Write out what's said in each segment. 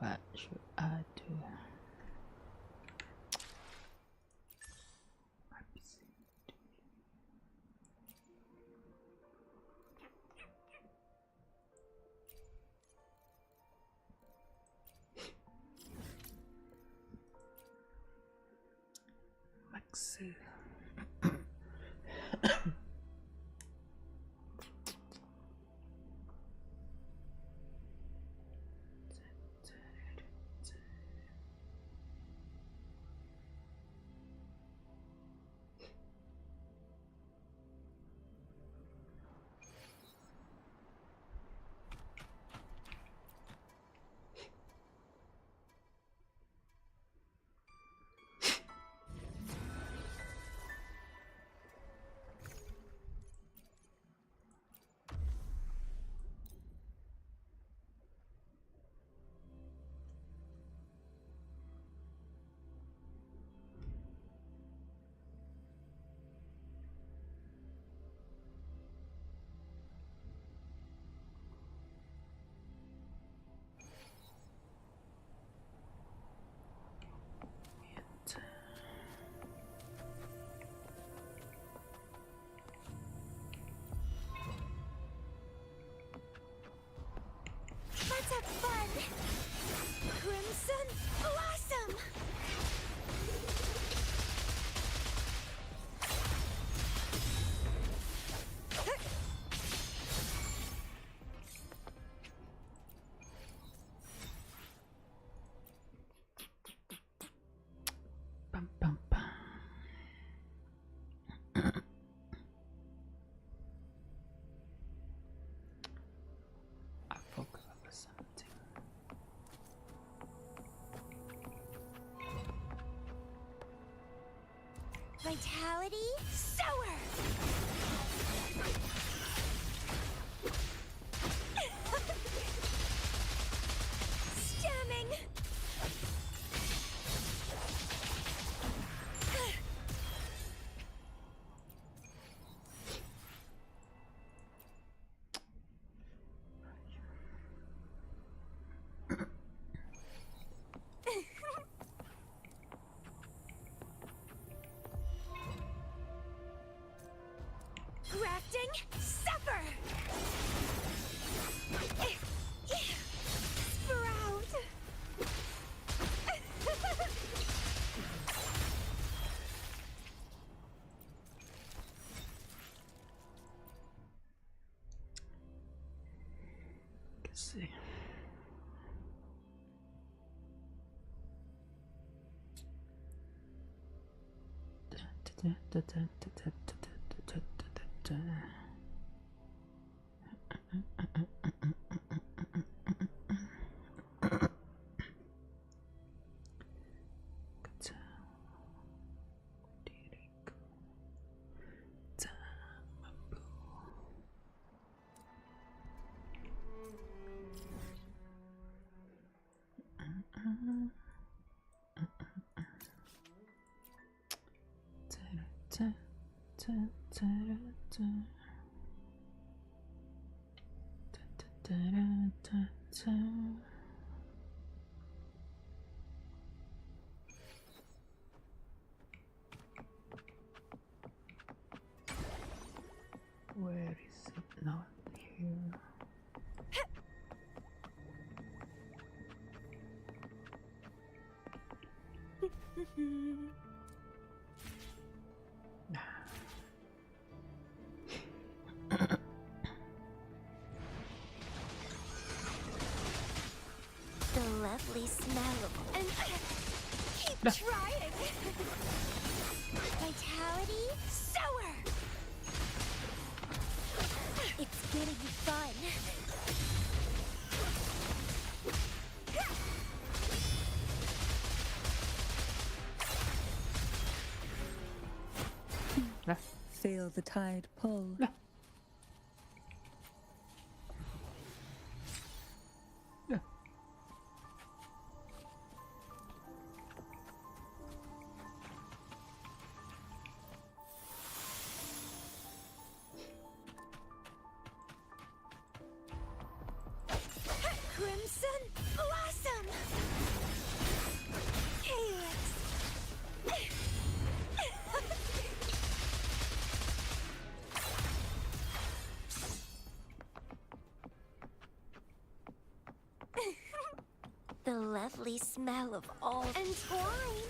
What should I do? Max. Let's have fun! Crimson Blossom! Bum, bum, bum. I focus on something. Vitality Sower! Stemming! Grafting Suffer! Sprout! Let's see. Where is it? Not here. The lovely smell of an Keep No. trying. Vitality sower. It's getting fun. No. Feel the tide pull. No. No. Crimson blossom. Calyx. The lovely smell of all entwine.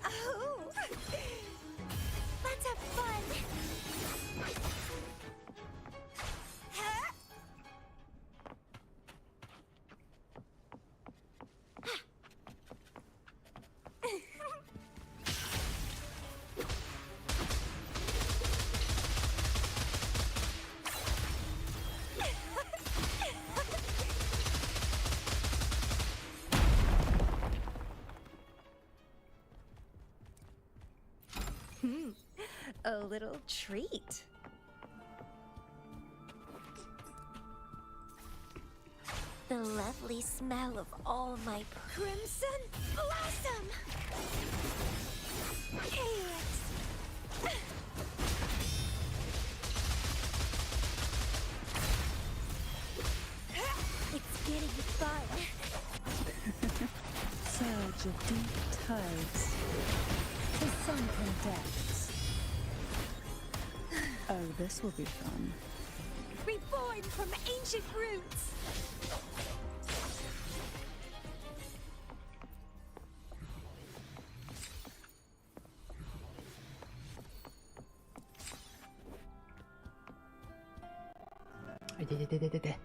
Oh, let's have fun. Huh? A little treat. The lovely smell of all my crimson blossom. Calyx. It's getting fun. Surge of deep tides to sunken depths. Oh, this will be fun. Reborn from ancient roots. 돼.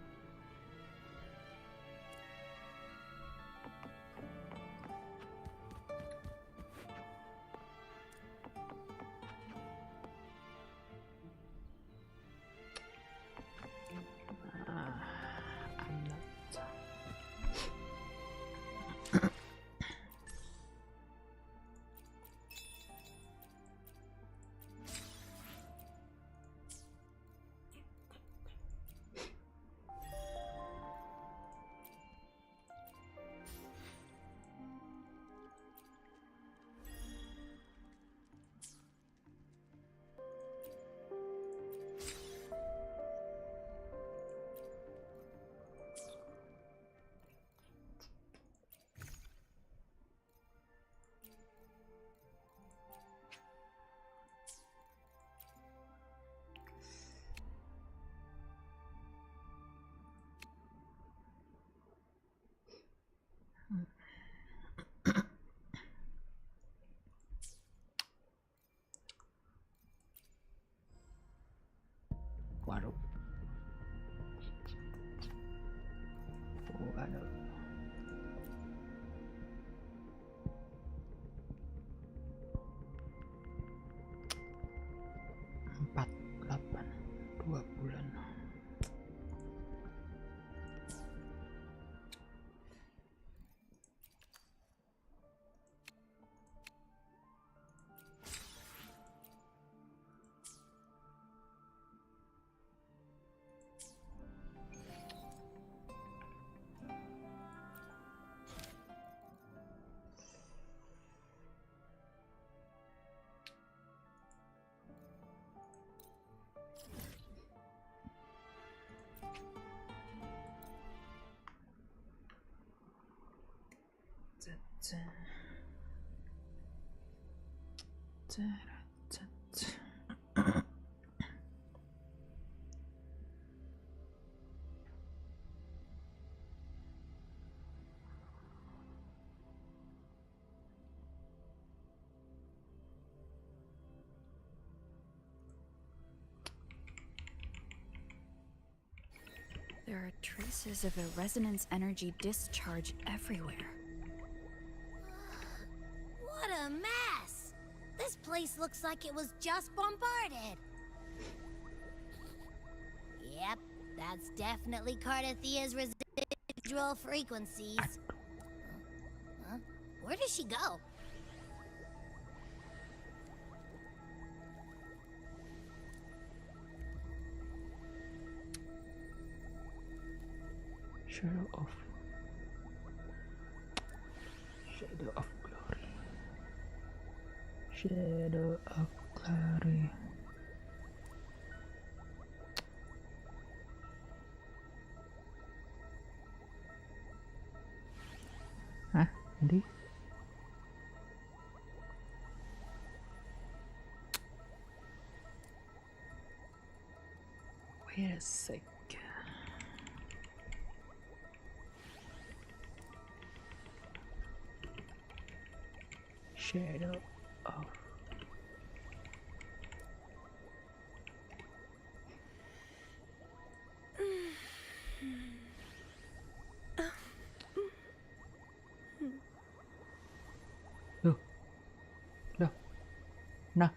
안 나왔자. Waduh. Waduh. Empat, 8, 2 bulan. 짠. 짜라짜짜. There are traces of a resonance energy discharge everywhere. What a mess! This place looks like it was just bombarded. Yep, that's definitely Cardathia's residual frequencies. Huh? Where does she go? Shadow of glory. Shadow of glory. Hah? Hindi? Wait a sec. Shadow of Loh. Loh. Nah.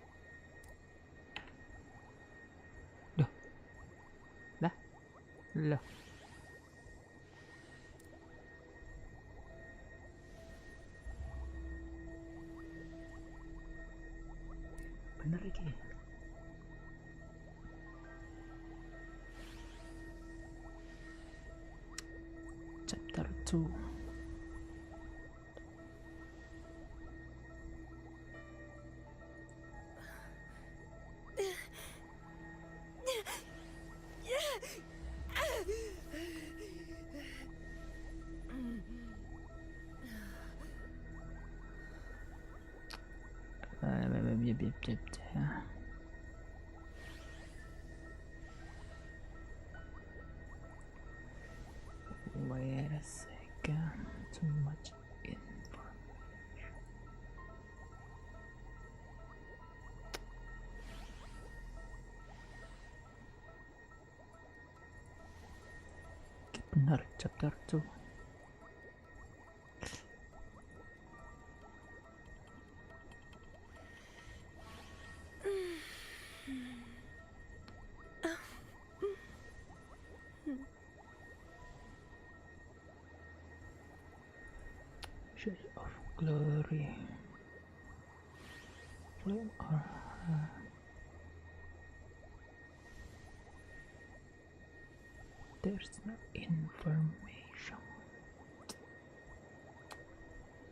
Loh. Lah. Loh. Bener iki. Chapter 2. Wait a second, too much information. Benar, chapter 2. Shadow of glory. Flame or there's no information.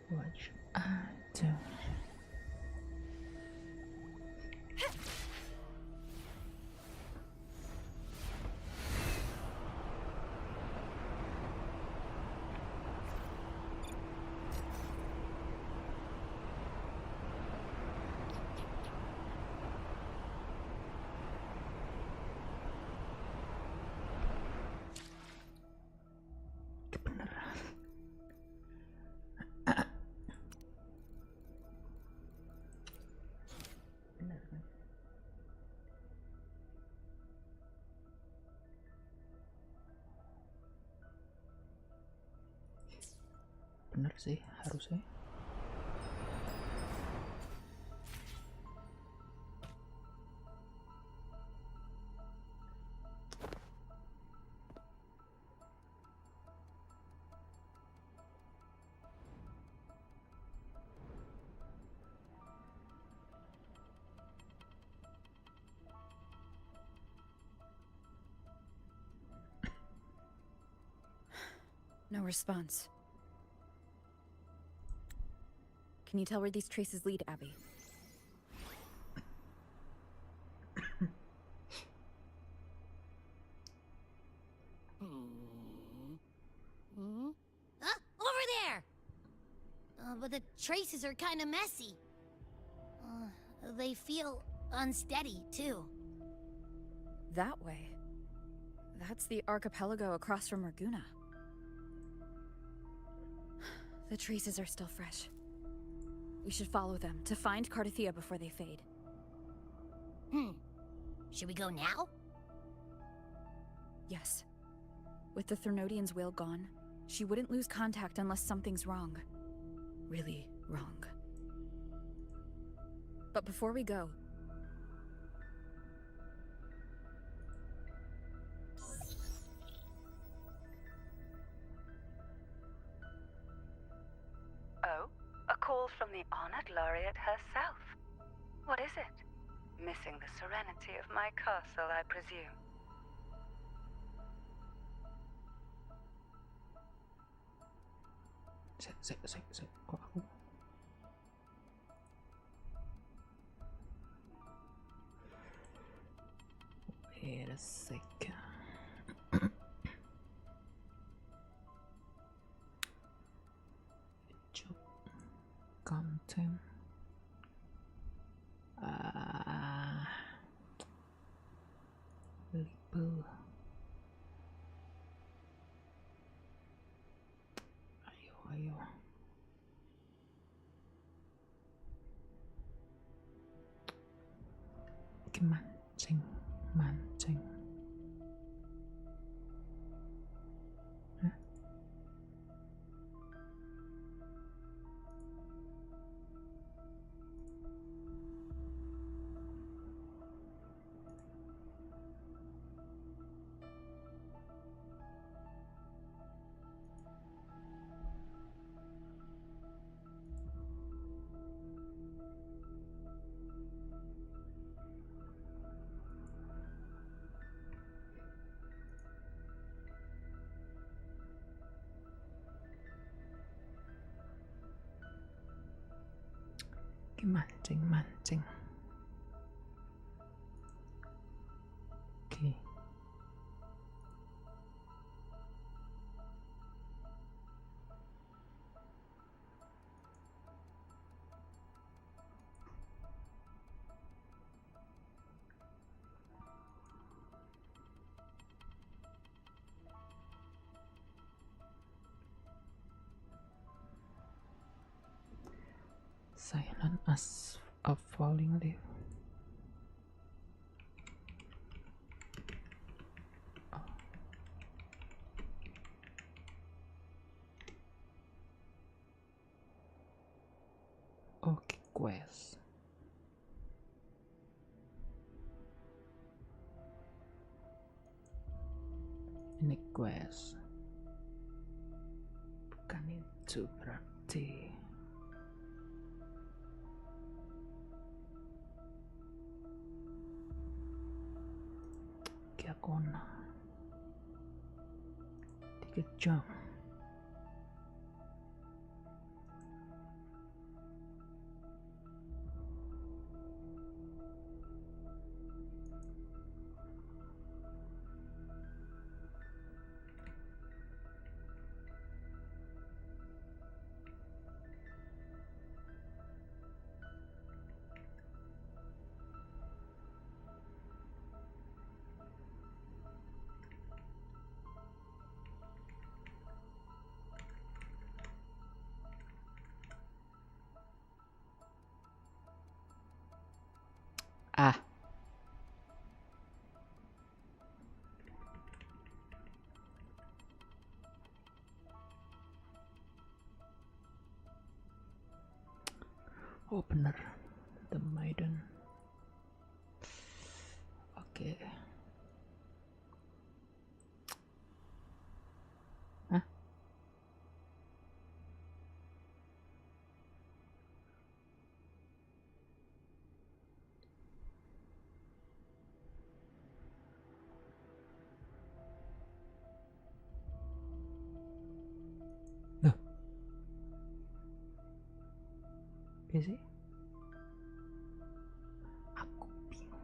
What should I do? Kebenaran. Benar kan? Bener sih harusnya. No response. Can you tell where these traces lead, Abby? Over there! But the traces are kind of messy. They feel unsteady, too. That way. That's the archipelago across from Raguna. The traces are still fresh. We should follow them to find Cardathia before they fade. Should we go now? Yes. With the Thernodian's will gone, she wouldn't lose contact unless something's wrong. Really wrong. But before we go, Oh, a call from the honored laureate herself. What is it? Missing the serenity of my castle, I presume. Kok aku? Wait a second. Job content. Label. Ayo. Iki mancing. Hah? Iki mancing. Oke. Silent as a falling leaf. Oke, quest. Ini quest. Bukan itu berarti. Kiakona. 3 jam. Ah. Oh bener, The Maiden. Oke. Hah? Loh. Biasa sih? Aku bingung.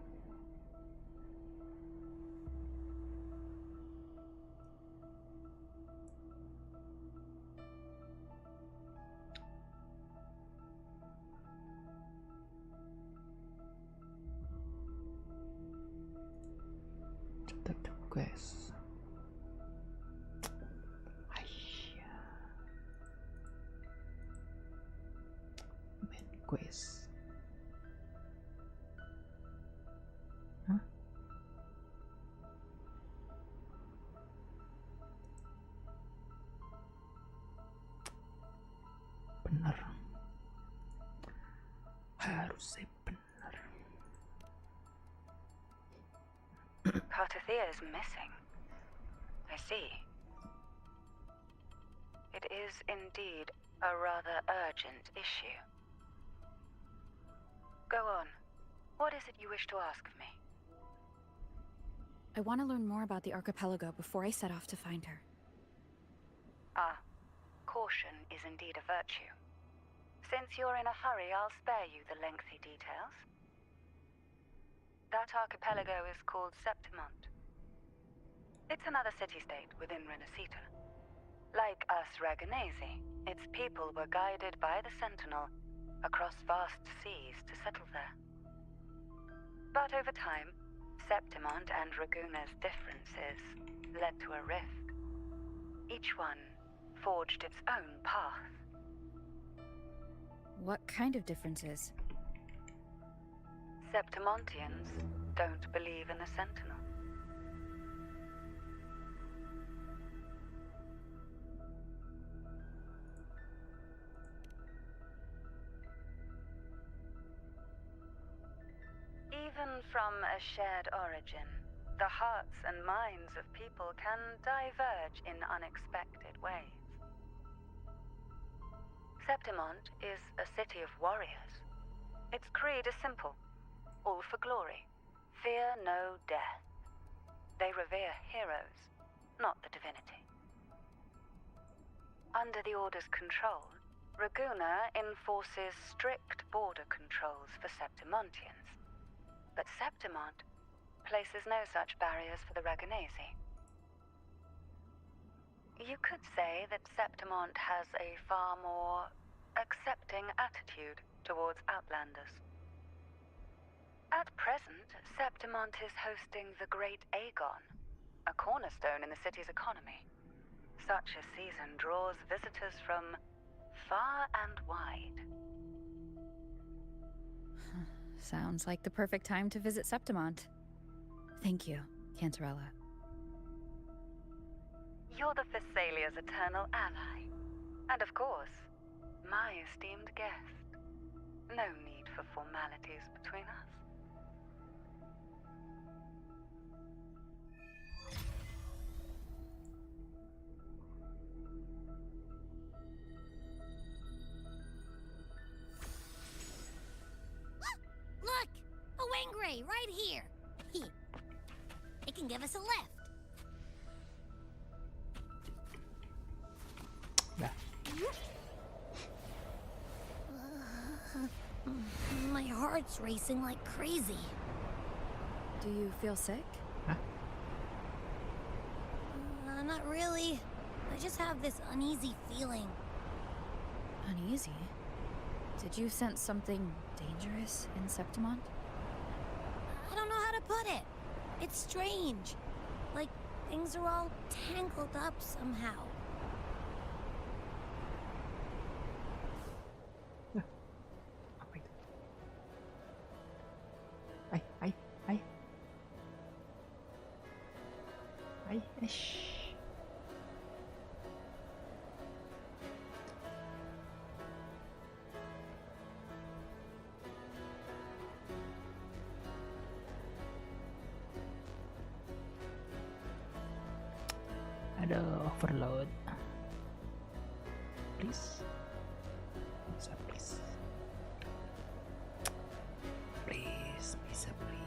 Tetap quest. Aiya. Main quest. Hah? Cartithea is missing. I see. It is indeed a rather urgent issue. Go on. What is it you wish to ask of me? I want to learn more about the archipelago before I set off to find her. Ah, caution is indeed a virtue. Since you're in a hurry, I'll spare you the lengthy details. That archipelago is called Septimont. It's another city-state within Renacita. Like us Raganesi, its people were guided by the Sentinel across vast seas to settle there. But over time, Septimont and Raguna's differences led to a rift. Each one forged its own path. What kind of differences? Septimontians don't believe in the Sentinel. Even from a shared origin, the hearts and minds of people can diverge in unexpected ways. Septimont is a city of warriors. Its creed is simple: all for glory, fear no death. They revere heroes, not the divinity. Under the Order's control, Raguna enforces strict border controls for Septimontians. But Septimont places no such barriers for the Raganesi. You could say that Septimont has a far more accepting attitude towards Outlanders. At present, Septimont is hosting the Great Aegon, a cornerstone in the city's economy. Such a season draws visitors from far and wide. Sounds like the perfect time to visit Septimont. Thank you, Cantarella. You're the Thessalia's eternal ally. And of course, my esteemed guest. No need for formalities between us. Look! A Wangray right here! It can give us a lift. Dah. My heart's racing like crazy. Do you feel sick? Not really. I just have this uneasy feeling. Uneasy? Did you sense something dangerous in Septimont? I don't know how to put it. It's strange. Like things are all tangled up somehow. Apa itu? Hai, hai, hai. Hai, shh. Ada overload. Please. Bisa please. Please, bisa please.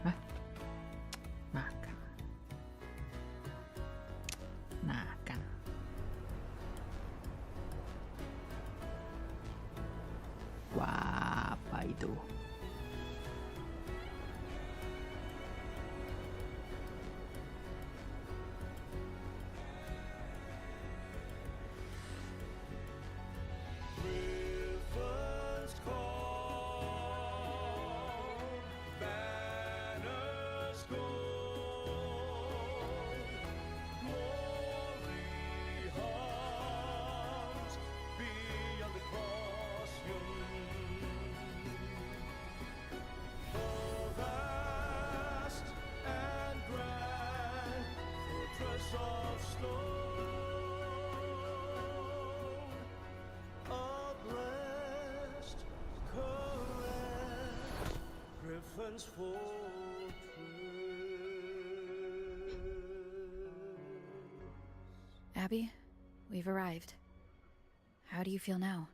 Hah? Makan. Makan. Wah, apa itu? Rivers call, banners go, glory hung Kapan's fortress. Abby, we've arrived. How do you feel now?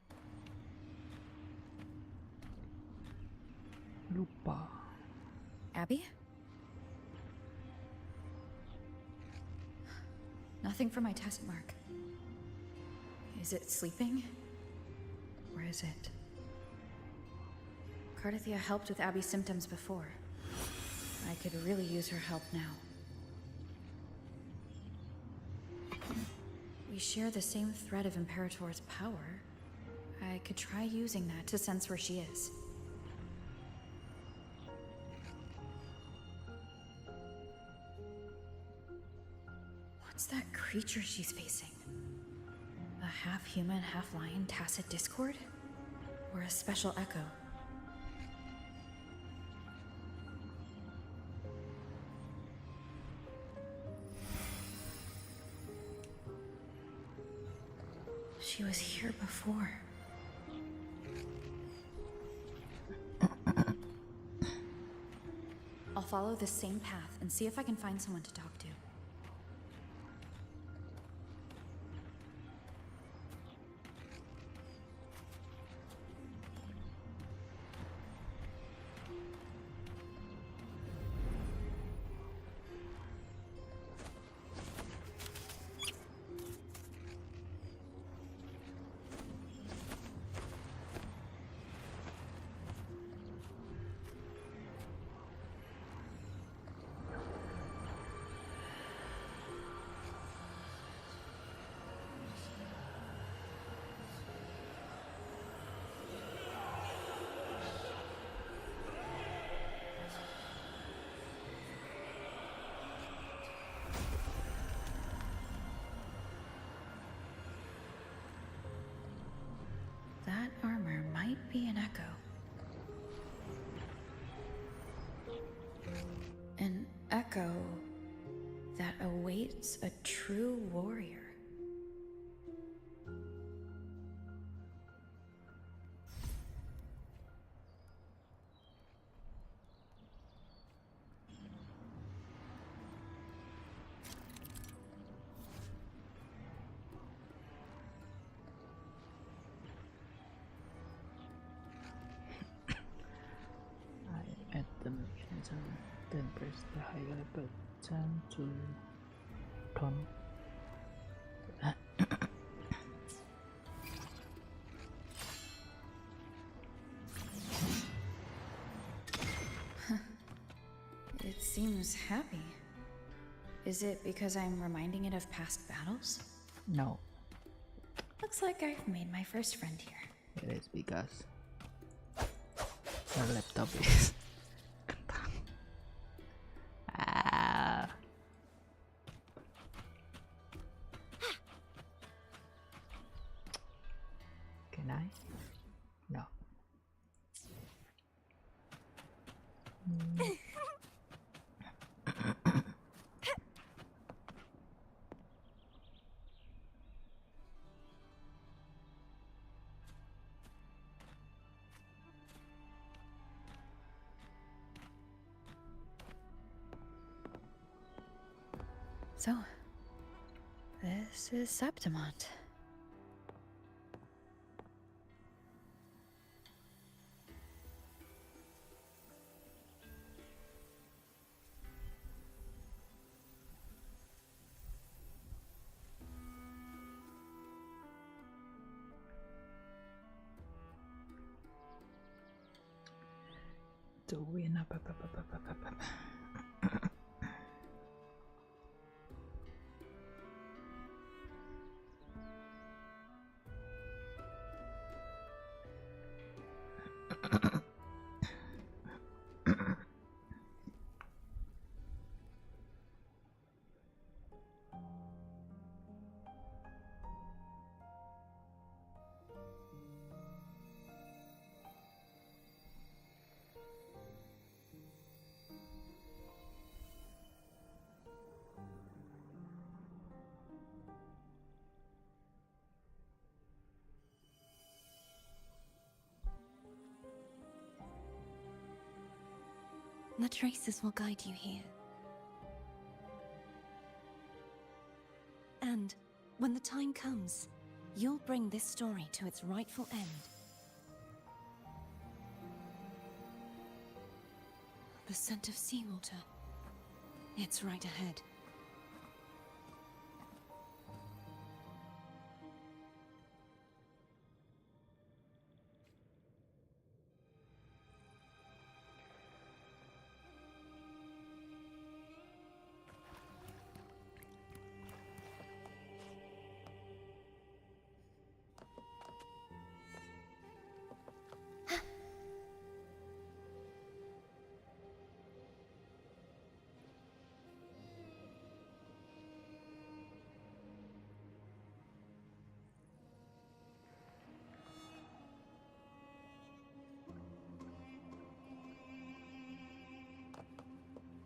Lupa. Abby? Nothing for my test mark. Is it sleeping? Or is it? Cardithia helped with Abby's symptoms before. I could really use her help now. We share the same thread of Imperator's power. I could try using that to sense where she is. What's that creature she's facing? A half-human, half-lion tacit discord? Or a special echo? She was here before. I'll follow the same path and see if I can find someone to talk to. That armor might be an echo. An echo that awaits a true warrior. I add the mechanism, then press the higher button to turn. It seems happy. Is it because I'm reminding it of past battles? No, Looks like I've made my first friend here. it is because your laptop is kentang. Ah. Can I? No. So, this is Septimont. To win up. The traces will guide you here. And when the time comes, you'll bring this story to its rightful end. The scent of seawater. It's right ahead.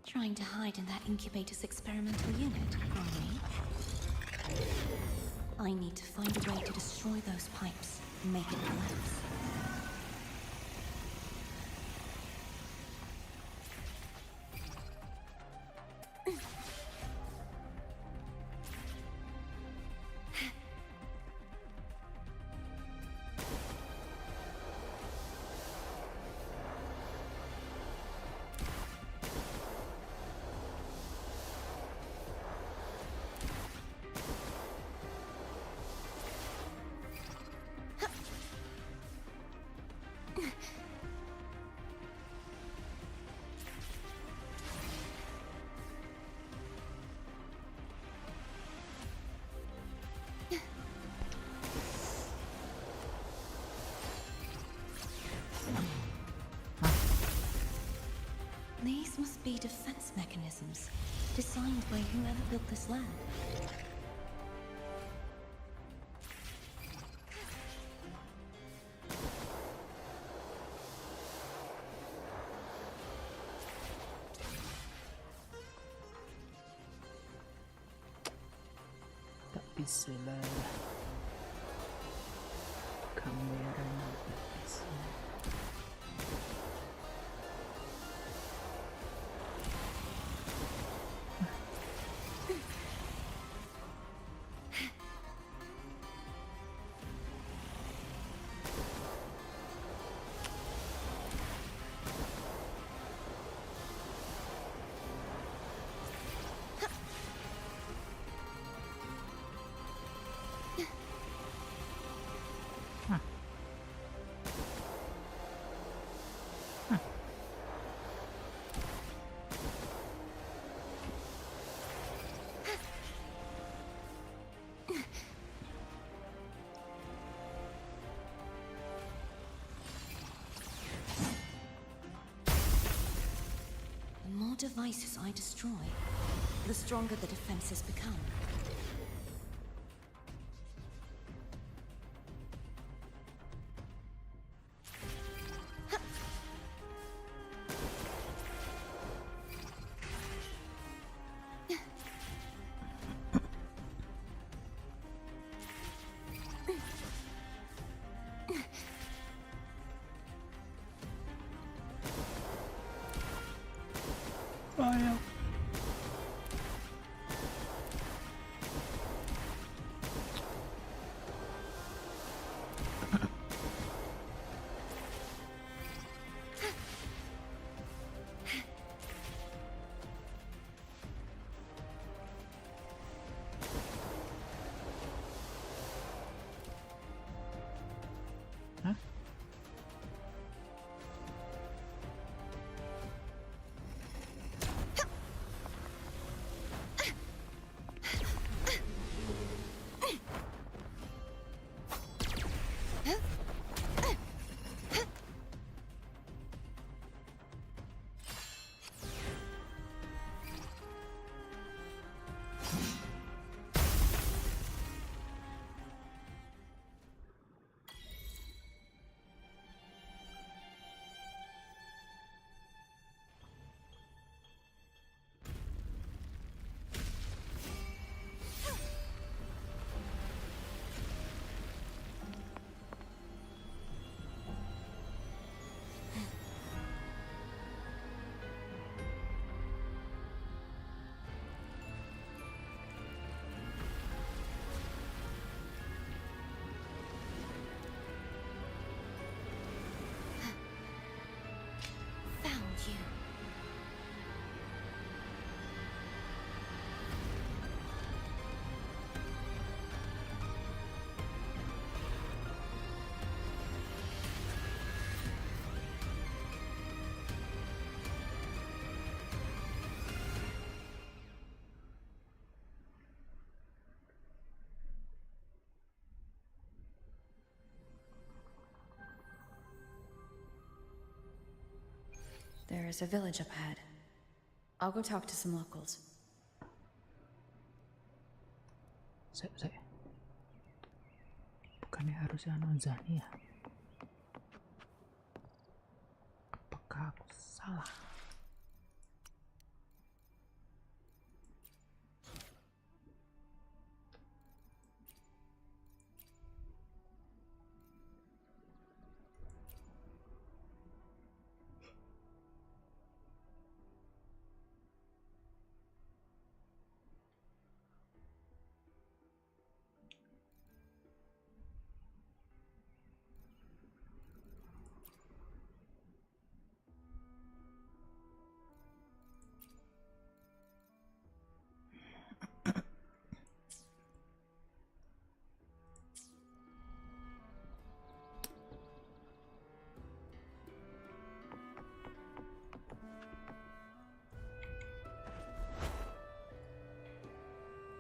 Trying to hide in that incubator's experimental unit, are we? I need to find a way to destroy those pipes and make it collapse. These must be defense mechanisms, designed by whoever built this lab. Tak bisa lah. Kameranya tak bisa. The more devices I destroy, the stronger the defenses become. Ayaw. There is a village up ahead. I'll go talk to some locals. Saya. Bukannya harusnya Nonzani ya? Apakah aku salah?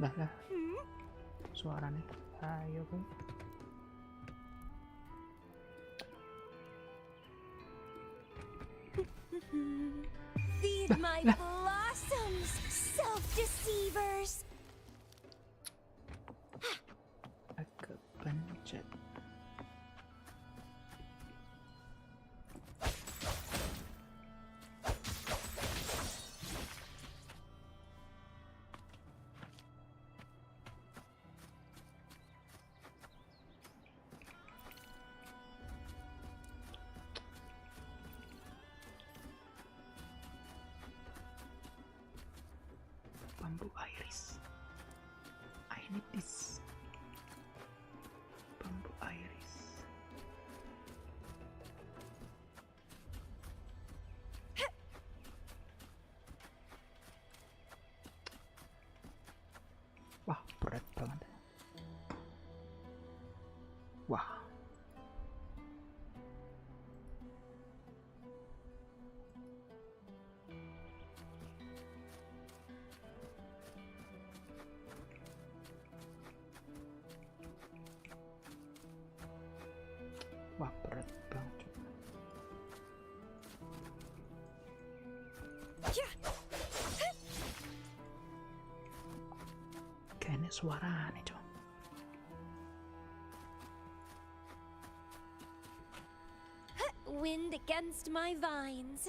Lah. Suaranya. Ayo, Bang. Feed my blossoms, self-deceivers! Agak pencet. Bambu iris. I need this. Bambu iris. Wah, berat banget. Wah. Wah, berat banget. Kayaknya suara aneh, coba. Wind against my vines.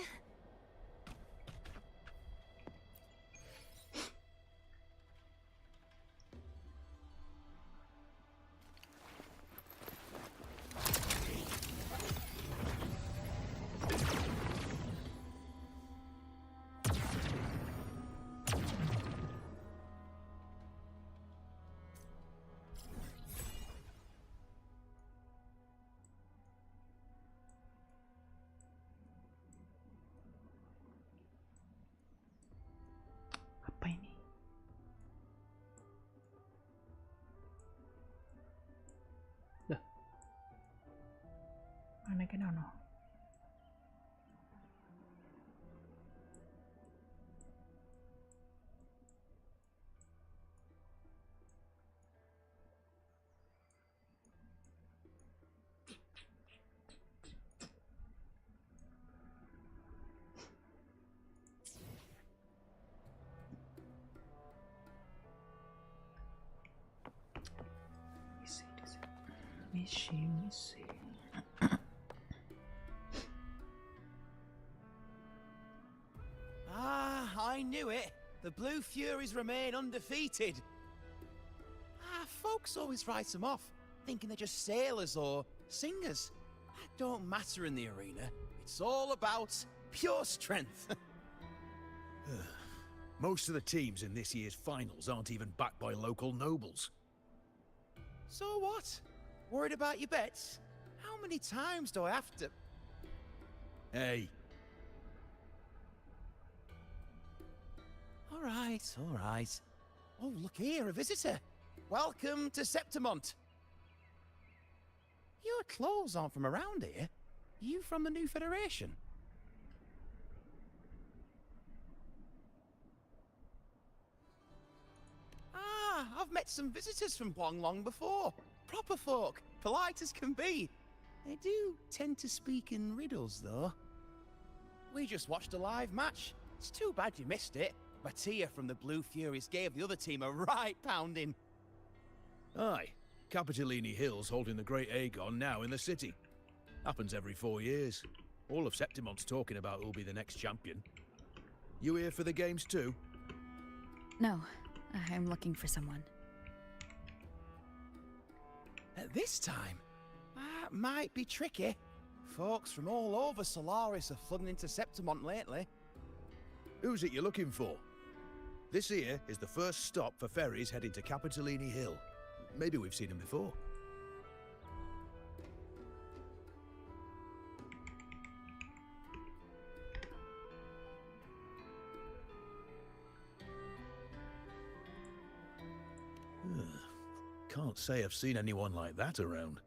Apa ini? Lah. Mana kena no? Missy. Ah, I knew it. The Blue Furies remain undefeated. Folks always write them off, thinking they're just sailors or singers. That don't matter in the arena. It's all about pure strength. Most of the teams in this year's finals aren't even backed by local nobles. So what? Worried about your bets? How many times do I have to... Hey, All right. Oh, look here, a visitor. Welcome to Septimont. Your clothes aren't from around here. You from the new Federation? I've met some visitors from Huanglong before. Proper folk, polite as can be. They do tend to speak in riddles, though. We just watched a live match. It's too bad you missed it. Mattia from the Blue Furies gave the other team a right pounding. Aye, Capitolini Hill's holding the Great Aegon now in the city. Happens every 4 years. All of Septimont's talking about who'll be the next champion. You here for the games too? No, I'm looking for someone. At this time, that might be tricky. Folks from all over Solaris have flooded into Septimont lately. Who's it you're looking for? This here is the first stop for ferries heading to Capitolini Hill. Maybe we've seen him before. Can't say I've seen anyone like that around.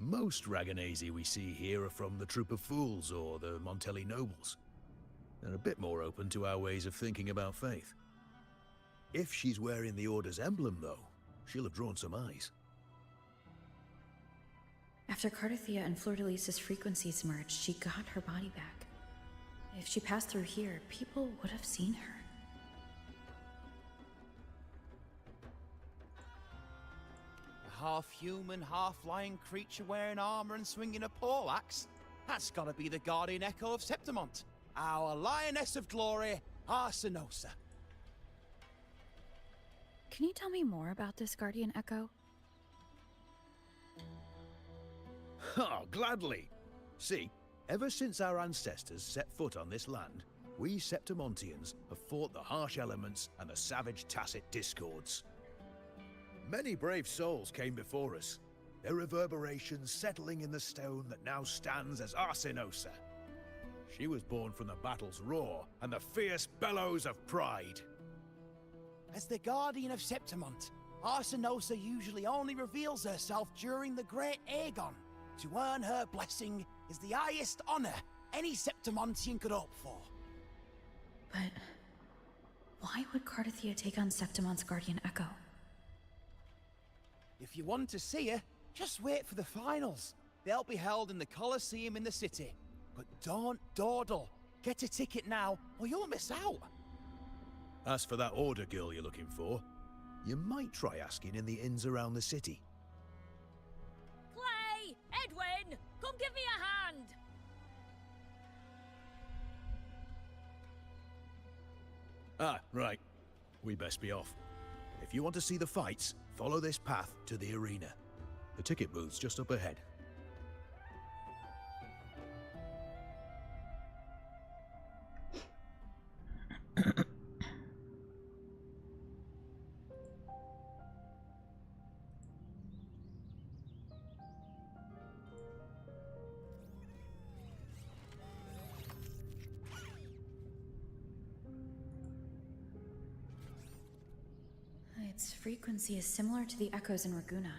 Most Raganesi we see here are from the Troop of Fools or the Montelli Nobles. They're a bit more open to our ways of thinking about faith. If she's wearing the Order's emblem, though, she'll have drawn some eyes. After Cardathia and Fleur-de-Lis's frequencies merged, she got her body back. If she passed through here, people would have seen her. A half-human, half-lion creature wearing armor and swinging a poleaxe? That's gotta be the Guardian Echo of Septimont. Our Lioness of Glory, Arsinosa. Can you tell me more about this Guardian Echo? Oh, gladly. See, ever since our ancestors set foot on this land, we Septimontians have fought the harsh elements and the savage Tacit discords. Many brave souls came before us, their reverberations settling in the stone that now stands as Arsinosa. She was born from the battle's roar and the fierce bellows of pride. As the Guardian of Septimont, Arsinosa usually only reveals herself during the Great Aegon. To earn her blessing is the highest honor any Septimontian could hope for. But why would Cardathia take on Septimont's Guardian Echo? If you want to see her, just wait for the finals. They'll be held in the Colosseum in the city. But don't dawdle. Get a ticket now, or you'll miss out. As for that Order girl you're looking for, you might try asking in the inns around the city. Clay! Edwin! Come give me a hand! Ah, right. We best be off. If you want to see the fights, follow this path to the arena. The ticket booth's just up ahead. Its frequency is similar to the echoes in Raguna.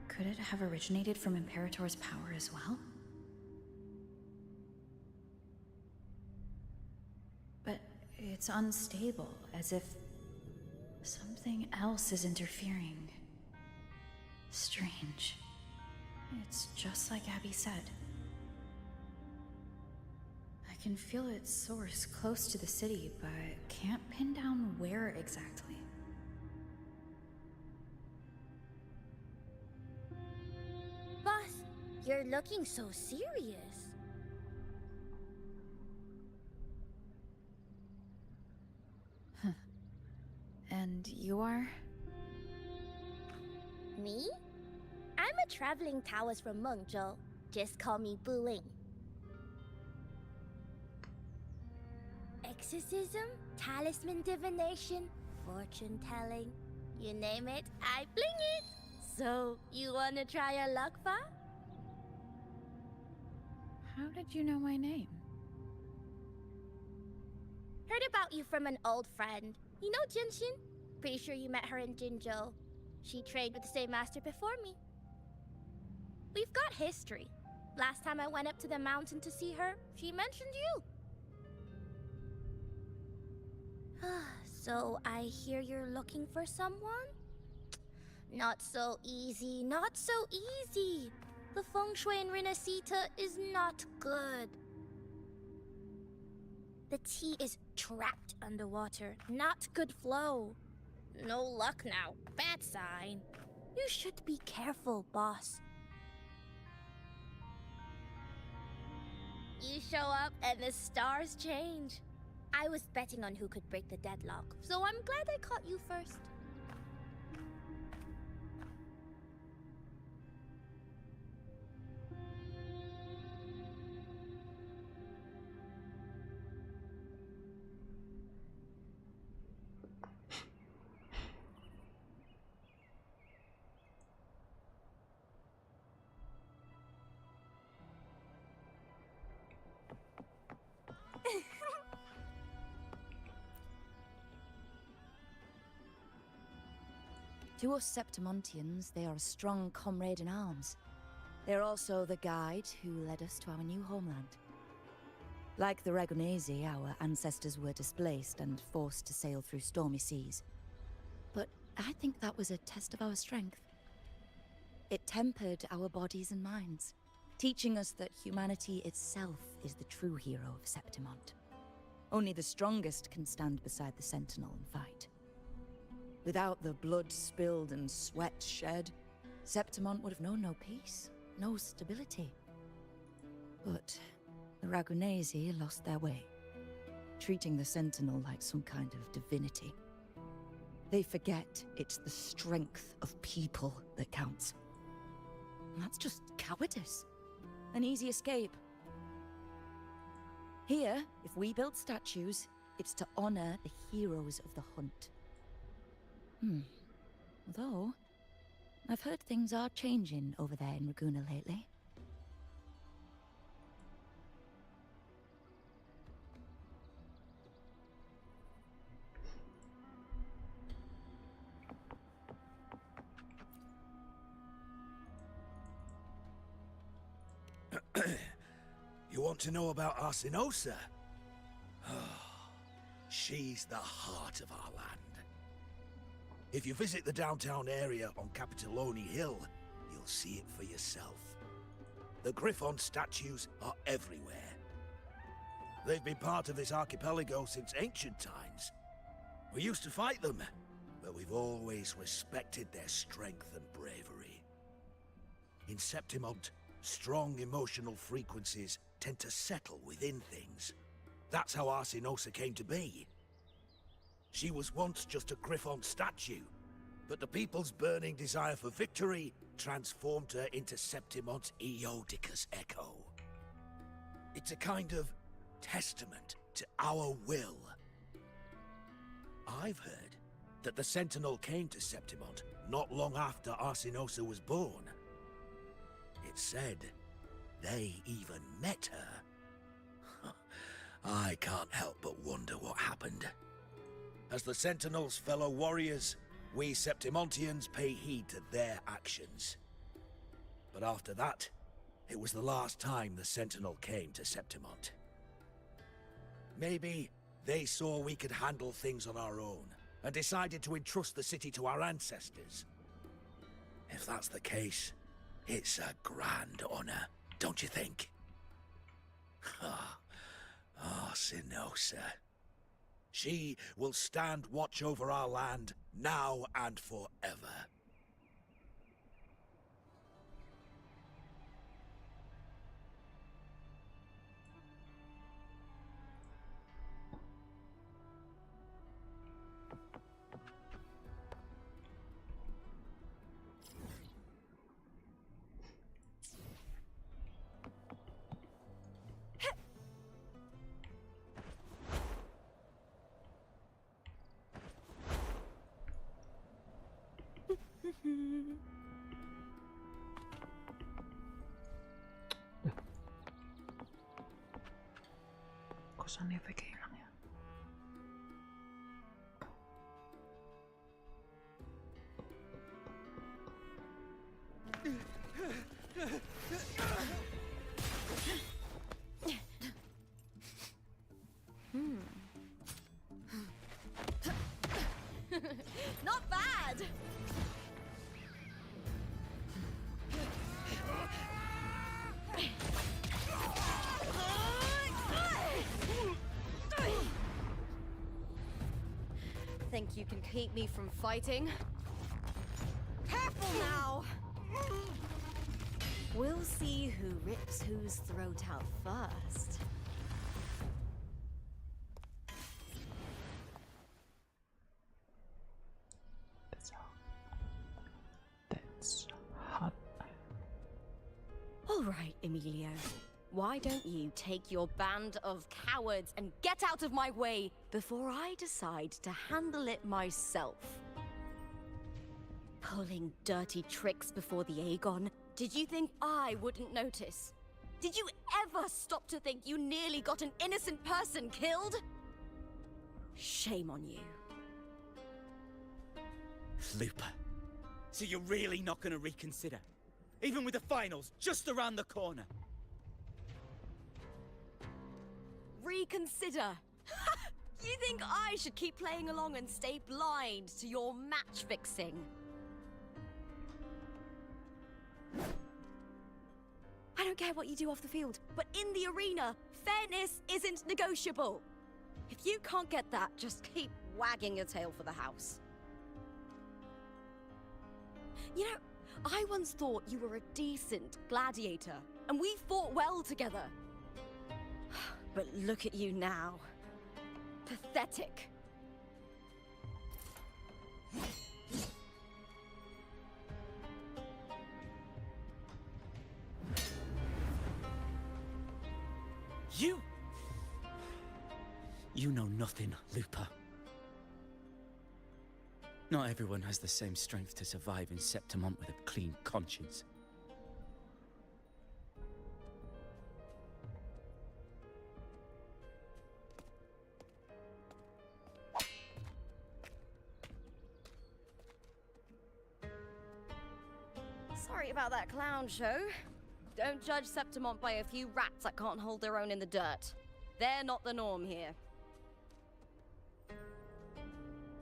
Could it have originated from Imperator's power as well? But it's unstable, as if something else is interfering. Strange. It's just like Abby said. I can feel its source close to the city, but can't pin down where exactly. Boss, you're looking so serious. And you are? Me? I'm a traveling Taoist from Mengzhou. Just call me Bu Ling. Exorcism, talisman divination, fortune telling. You name it, I bling it. So, you wanna try your luck, Fa? How did you know my name? Heard about you from an old friend. You know Jinshin? Pretty sure you met her in Jinzhou. She trained with the same master before me. We've got history. Last time I went up to the mountain to see her, she mentioned you. So I hear you're looking for someone? Not so easy, not so easy. The feng shui in Renacita is not good. The tea is trapped underwater, not good flow. No luck now, bad sign. You should be careful, boss. You show up and the stars change. I was betting on who could break the deadlock, so I'm glad I caught you first. To us Septimontians, they are a strong comrade in arms. They're also the guide who led us to our new homeland. Like the Ragonesi, our ancestors were displaced and forced to sail through stormy seas. But I think that was a test of our strength. It tempered our bodies and minds, teaching us that humanity itself is the true hero of Septimont. Only the strongest can stand beside the Sentinel and fight. Without the blood spilled and sweat shed, Septimont would have known no peace, no stability. But the Ragonesi lost their way, treating the Sentinel like some kind of divinity. They forget it's the strength of people that counts. And that's just cowardice. An easy escape. Here, if we build statues, it's to honor the heroes of the hunt. Though, I've heard things are changing over there in Raguna lately. You want to know about Arsinosa? She's the heart of our land. If you visit the downtown area on Capitoloni Hill, you'll see it for yourself. The Griffon statues are everywhere. They've been part of this archipelago since ancient times. We used to fight them, but we've always respected their strength and bravery. In Septimont, strong emotional frequencies tend to settle within things. That's how Arsinosa came to be. She was once just a Griffon statue, but the people's burning desire for victory transformed her into Septimont's Eodicus Echo. It's a kind of testament to our will. I've heard that the Sentinel came to Septimont not long after Arsinosa was born. It's said they even met her. I can't help but wonder what happened. As the Sentinel's fellow warriors, we Septimontians pay heed to their actions. But after that, it was the last time the Sentinel came to Septimont. Maybe they saw we could handle things on our own, and decided to entrust the city to our ancestors. If that's the case, it's a grand honor, don't you think? Arsinosa. She will stand watch over our land now and forever. Kosan dia pakai hilang ya. Not bad! think you can keep me from fighting? Careful now! We'll see who rips whose throat out first. That's hot. All right, Emilio. Why don't you take your band of cowards and get out of my way before I decide to handle it myself? Pulling dirty tricks before the Aegon? Did you think I wouldn't notice? Did you ever stop to think you nearly got an innocent person killed? Shame on you. Lupa. So you're really not gonna reconsider? Even with the finals just around the corner? Reconsider? You think I should keep playing along and stay blind to your match fixing? I don't care what you do off the field, but in the arena, fairness isn't negotiable. If you can't get that, just keep wagging your tail for the house. You know, I once thought you were a decent gladiator, and we fought well together. But look at you now. Pathetic. You know nothing, Lupa. Not everyone has the same strength to survive in Septimont with a clean conscience. Sorry about that clown show. Don't judge Septimont by a few rats that can't hold their own in the dirt. They're not the norm here.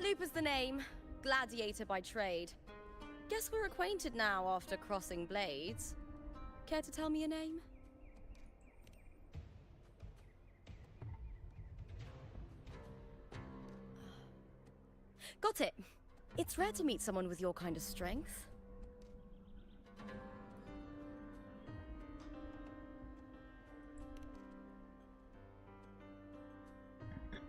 Lupa's the name. Gladiator by trade. Guess we're acquainted now after crossing blades. Care to tell me your name? Got it. It's rare to meet someone with your kind of strength.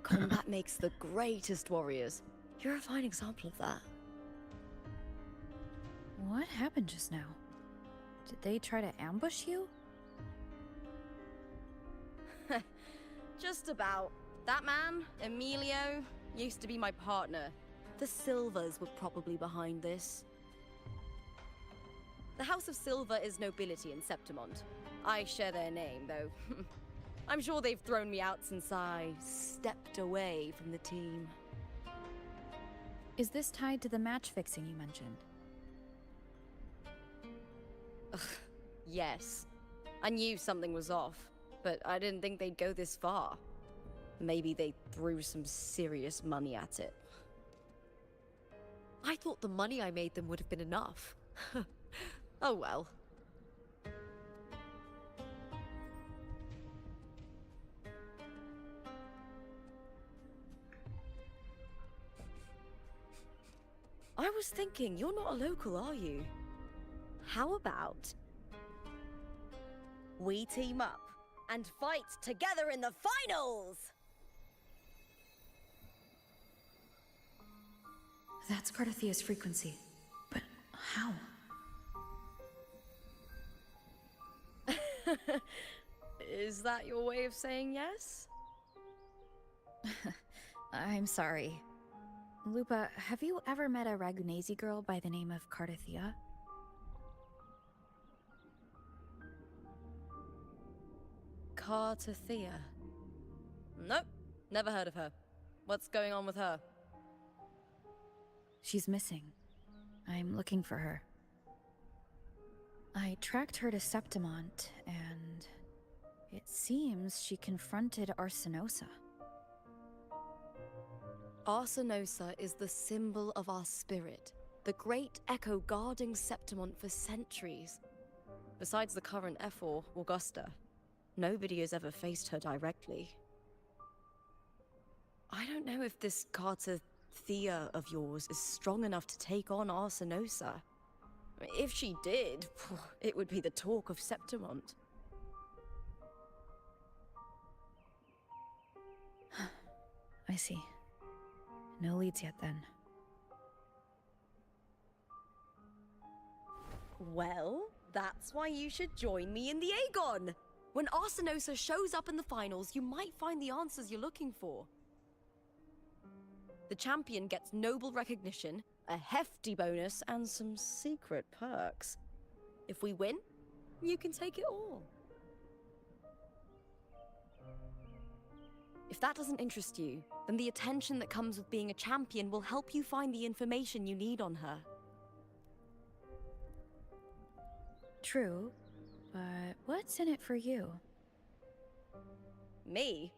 Combat makes the greatest warriors. You're a fine example of that. What happened just now? Did they try to ambush you? Just about. That man, Emilio, used to be my partner. The Silvers were probably behind this. The House of Silver is nobility in Septimont. I share their name, though. I'm sure they've thrown me out since I stepped away from the team. Is this tied to the match fixing you mentioned? Ugh, yes. I knew something was off, but I didn't think they'd go this far. Maybe they threw some serious money at it. I thought the money I made them would have been enough. Oh well. I was thinking, you're not a local, are you? How about we team up and fight together in the finals? That's Carthethia's frequency. But how? Is that your way of saying yes? I'm sorry. Lupa, have you ever met a Ragunesi girl by the name of Cartethia? Cartethia? Nope, never heard of her. What's going on with her? She's missing. I'm looking for her. I tracked her to Septimont, and it seems she confronted Arsenosa. Arsenosa is the symbol of our spirit, the great echo guarding Septimont for centuries. Besides the current Ephor, Augusta, nobody has ever faced her directly. I don't know if this carte Thea of yours is strong enough to take on Arsenosa. If she did, it would be the talk of Septimont. I see. No leads yet then. Well, that's why you should join me in the Aegon! When Arsenosa shows up in the finals, you might find the answers you're looking for. The champion gets noble recognition, a hefty bonus, and some secret perks. If we win, you can take it all. If that doesn't interest you, then the attention that comes with being a champion will help you find the information you need on her. True, but what's in it for you? Me?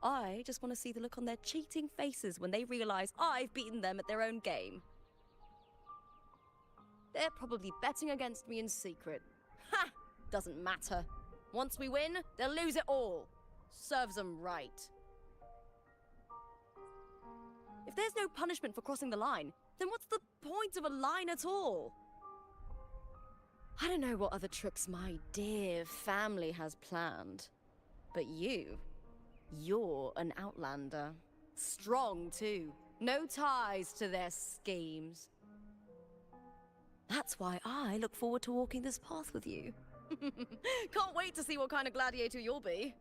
I just want to see the look on their cheating faces when they realize I've beaten them at their own game. They're probably betting against me in secret. Ha! Doesn't matter. Once we win, they'll lose it all. Serves them right. If there's no punishment for crossing the line, then what's the point of a line at all? I don't know what other tricks my dear family has planned, but you're an outlander. Strong, too. No ties to their schemes. That's why I look forward to walking this path with you. Can't wait to see what kind of gladiator you'll be.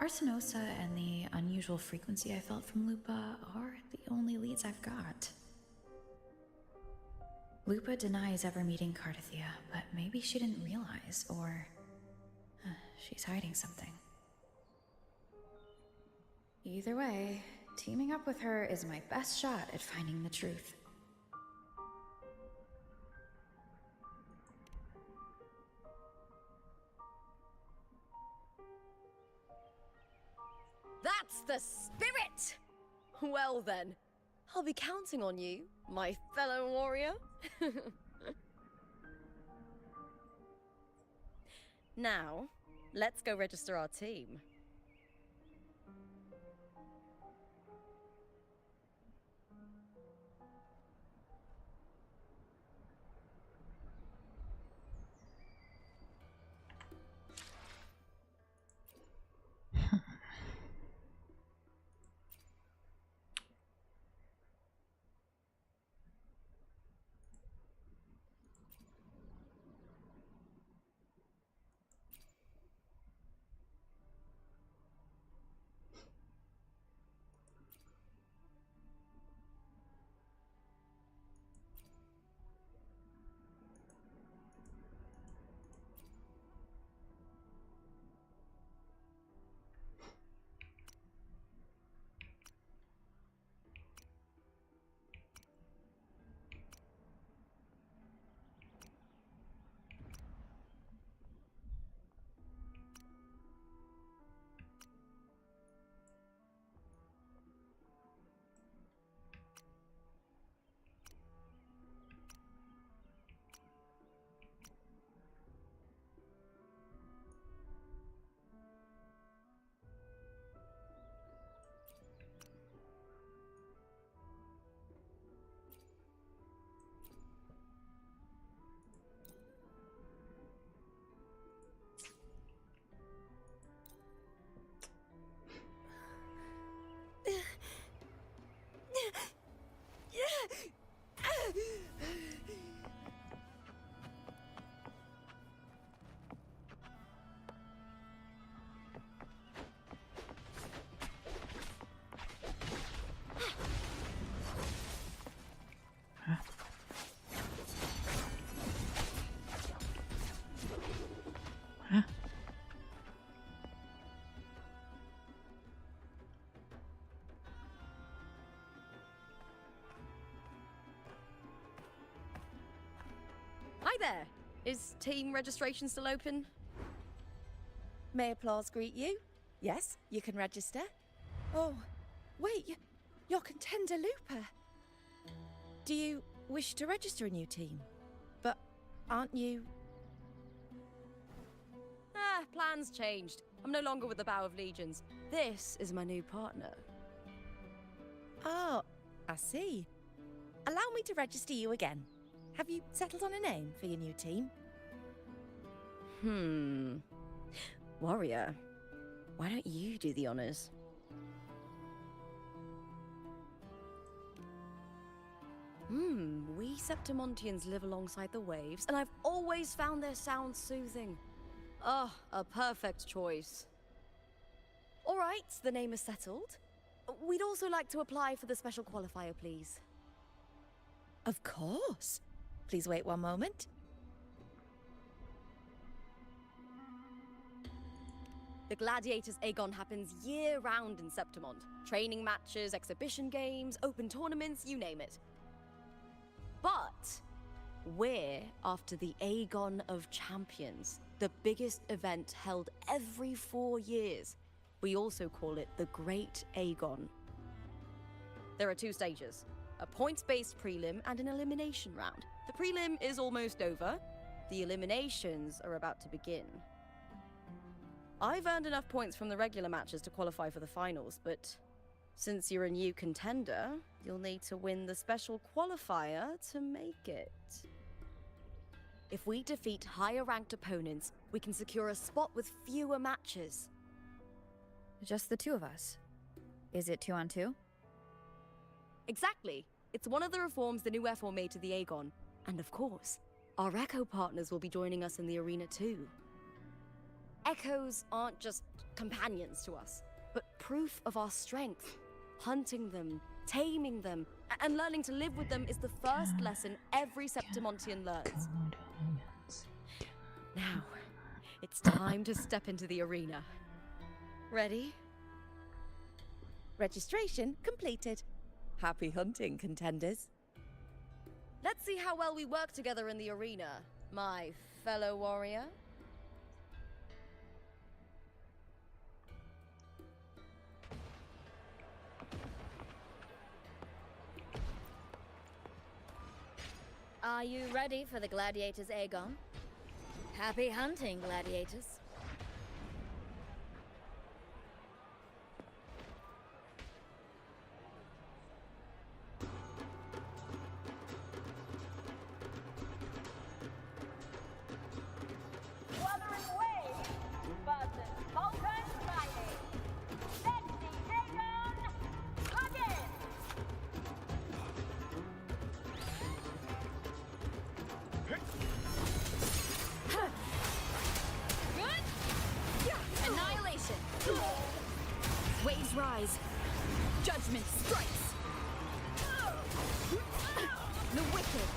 Arsenosa and the unusual frequency I felt from Lupa are the only leads I've got. Lupa denies ever meeting Cartithia, but maybe she didn't realize, or she's hiding something. Either way, teaming up with her is my best shot at finding the truth. That's the spirit! Well then, I'll be counting on you, my fellow warrior. Now, let's go register our team. Hi there! Is team registration still open? May applause greet you? Yes, you can register. Oh, wait, you're Contender Looper. Do you wish to register a new team? But aren't you... plans changed. I'm no longer with the Bow of Legions. This is my new partner. Oh, I see. Allow me to register you again. Have you settled on a name for your new team? Warrior, why don't you do the honors? We Septimontians live alongside the waves, and I've always found their sound soothing. Oh, a perfect choice. All right, the name is settled. We'd also like to apply for the special qualifier, please. Of course. Please wait one moment. The Gladiators Aegon happens year-round in Septimont. Training matches, exhibition games, open tournaments, you name it. But we're after the Aegon of Champions, the biggest event held every 4 years. We also call it the Great Aegon. There are 2 stages, a points-based prelim and an elimination round. The prelim is almost over. The eliminations are about to begin. I've earned enough points from the regular matches to qualify for the finals, but since you're a new contender, you'll need to win the special qualifier to make it. If we defeat higher-ranked opponents, we can secure a spot with fewer matches. Just the 2 of us. Is it 2 on 2? Exactly. It's one of the reforms the new FO made to the Aegon. And of course, our Echo partners will be joining us in the arena too. Echoes aren't just companions to us, but proof of our strength. Hunting them, taming them, and learning to live with them is the first lesson every Septimontian learns. Now, it's time to step into the arena. Ready? Registration completed. Happy hunting, contenders. Let's see how well we work together in the arena, my fellow warrior. Are you ready for the Gladiators Aegon? Happy hunting, Gladiators. Waves rise. Judgment strikes. The wicked.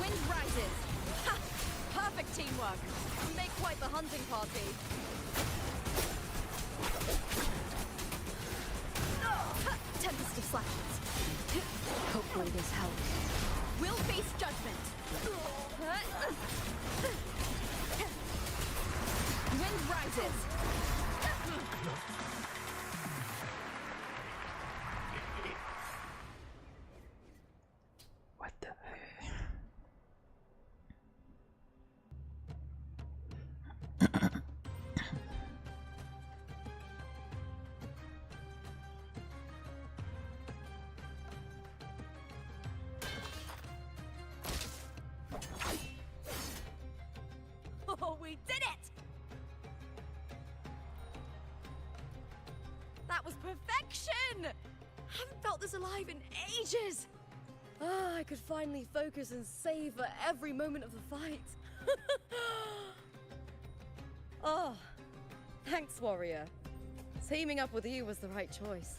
Wind rises. Ha! Perfect teamwork. We make quite the hunting party. Tempest of slashes. Hopefully this helps. We'll face judgment. Wind rises. What the Oh, we did it! That was perfection! Haven't felt this alive in ages! Ah, I could finally focus and savor every moment of the fight. Oh, thanks, warrior. Teaming up with you was the right choice.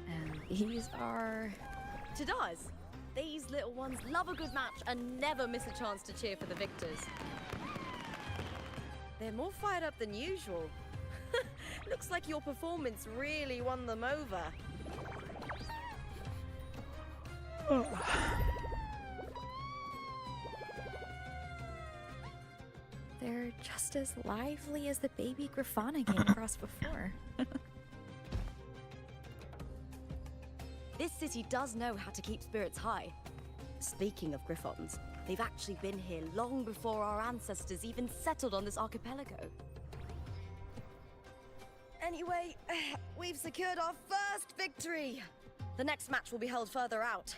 And these are... Tadars, these little ones love a good match and never miss a chance to cheer for the victors. They're more fired up than usual. Looks like your performance really won them over. They're just as lively as the baby Grafana came across before. city does know how to keep spirits high. Speaking of Griffons, they've actually been here long before our ancestors even settled on this archipelago. Anyway, we've secured our first victory! The next match will be held further out.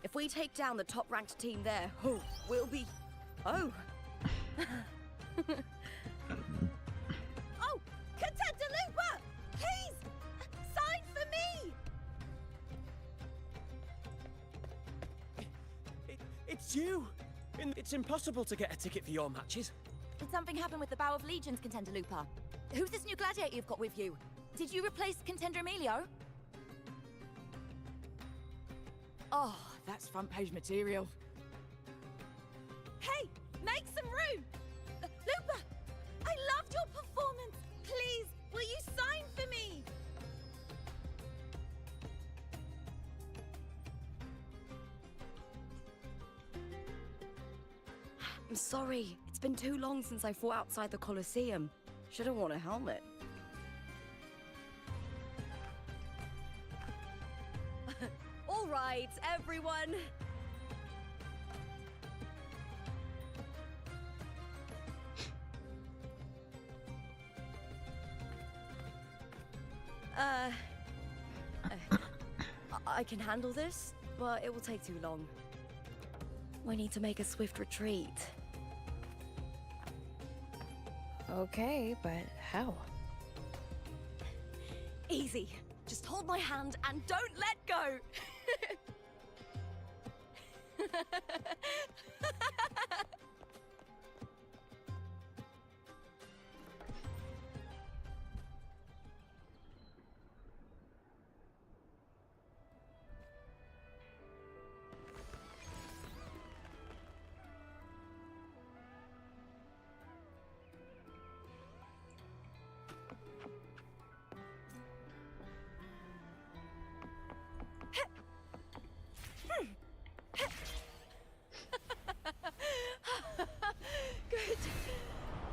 If we take down the top-ranked team there, we'll be... Oh! Oh! Contentalupa! Please! Sign for me! It's you! It's impossible to get a ticket for your matches. Did something happen with the Bow of Legions, Contender Lupa? Who's this new gladiator you've got with you? Did you replace Contender Emilio? Oh, that's front page material. Hey! Make some room! Lupa! I loved your performance! Please, will you sign for me? I'm sorry. It's been too long since I fought outside the Colosseum. Should have worn a helmet. All right, everyone. I can handle this, but it will take too long. We need to make a swift retreat. Okay, but how? Easy. Just hold my hand and don't let go! Good.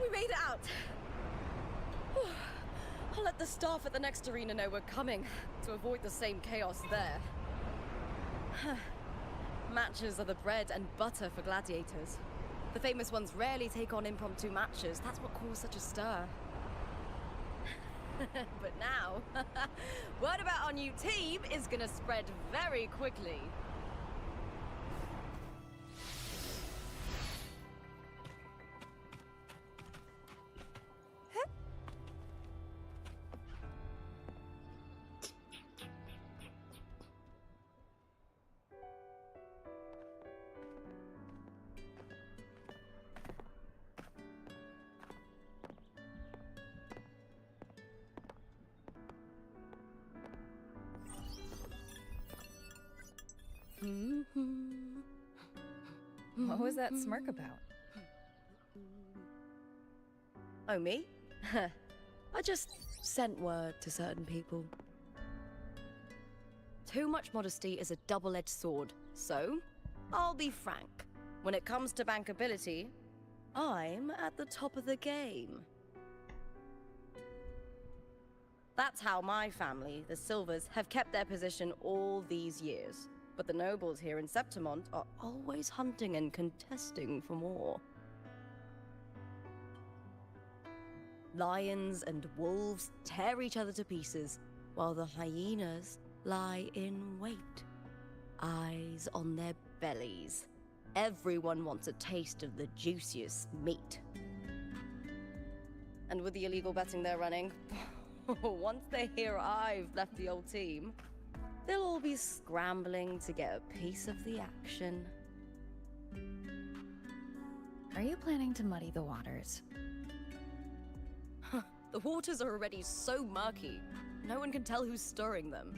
We made it out. Whew. I'll let the staff at the next arena know we're coming to avoid the same chaos there. Matches are the bread and butter for gladiators. The famous ones rarely take on impromptu matches. That's what caused such a stir. But now, word about our new team is gonna spread very quickly. What was that smirk about? Oh, me? I just sent word to certain people. Too much modesty is a double-edged sword, so I'll be frank. When it comes to bankability, I'm at the top of the game. That's how my family, the Silvers, have kept their position all these years. But the nobles here in Septimont are always hunting and contesting for more. Lions and wolves tear each other to pieces, while the hyenas lie in wait, eyes on their bellies. Everyone wants a taste of the juiciest meat. And with the illegal betting they're running, once they hear I've left the old team, they'll all be scrambling to get a piece of the action. Are you planning to muddy the waters? The waters are already so murky, no one can tell who's stirring them.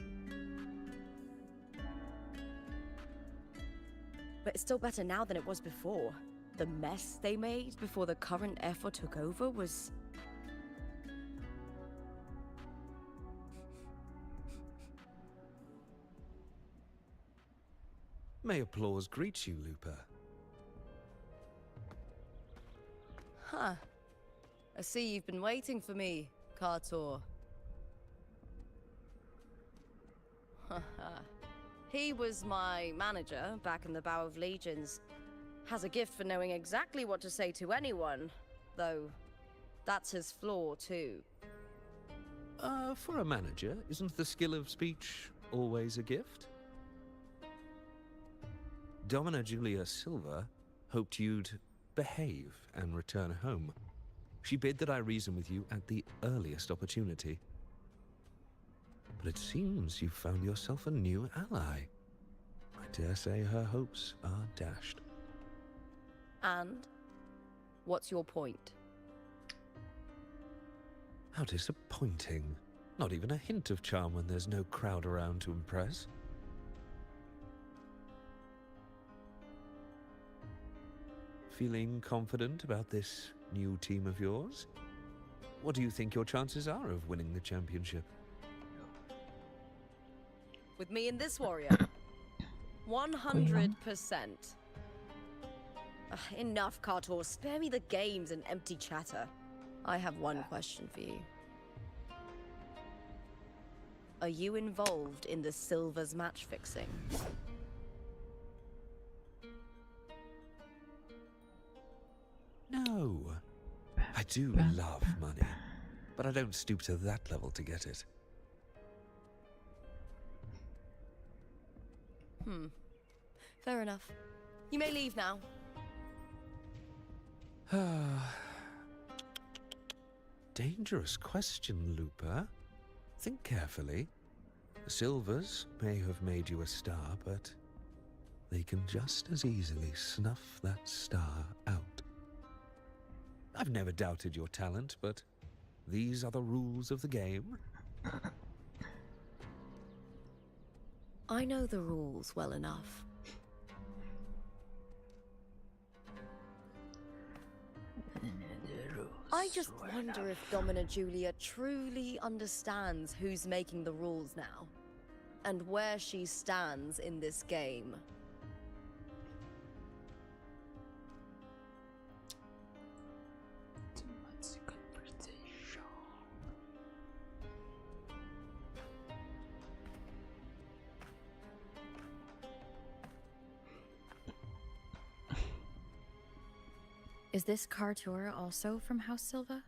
But it's still better now than it was before. The mess they made before the current effort took over was... May applause greet you, Lupa. Huh. I see you've been waiting for me, Cartor. He was my manager back in the Bow of Legions. Has a gift for knowing exactly what to say to anyone, though that's his flaw too. For a manager, isn't the skill of speech always a gift? Domina Julia Silva hoped you'd behave and return home. She bid that I reason with you at the earliest opportunity. But it seems you've found yourself a new ally. I dare say her hopes are dashed. And? What's your point? How disappointing. Not even a hint of charm when there's no crowd around to impress. Feeling confident about this new team of yours? What do you think your chances are of winning the championship? With me and this warrior? 100%. Enough, Cartor. Spare me the games and empty chatter. I have one question for you. Are you involved in the Silver's match fixing? No. I do love money, but I don't stoop to that level to get it. Fair enough. You may leave now. Dangerous question, Looper. Think carefully. The Silvers may have made you a star, but they can just as easily snuff that star out. I've never doubted your talent, but these are the rules of the game. I know the rules well enough. I just wonder if Domina Julia truly understands who's making the rules now, and where she stands in this game. Too much conversation. Is this Cartor also from House Silva?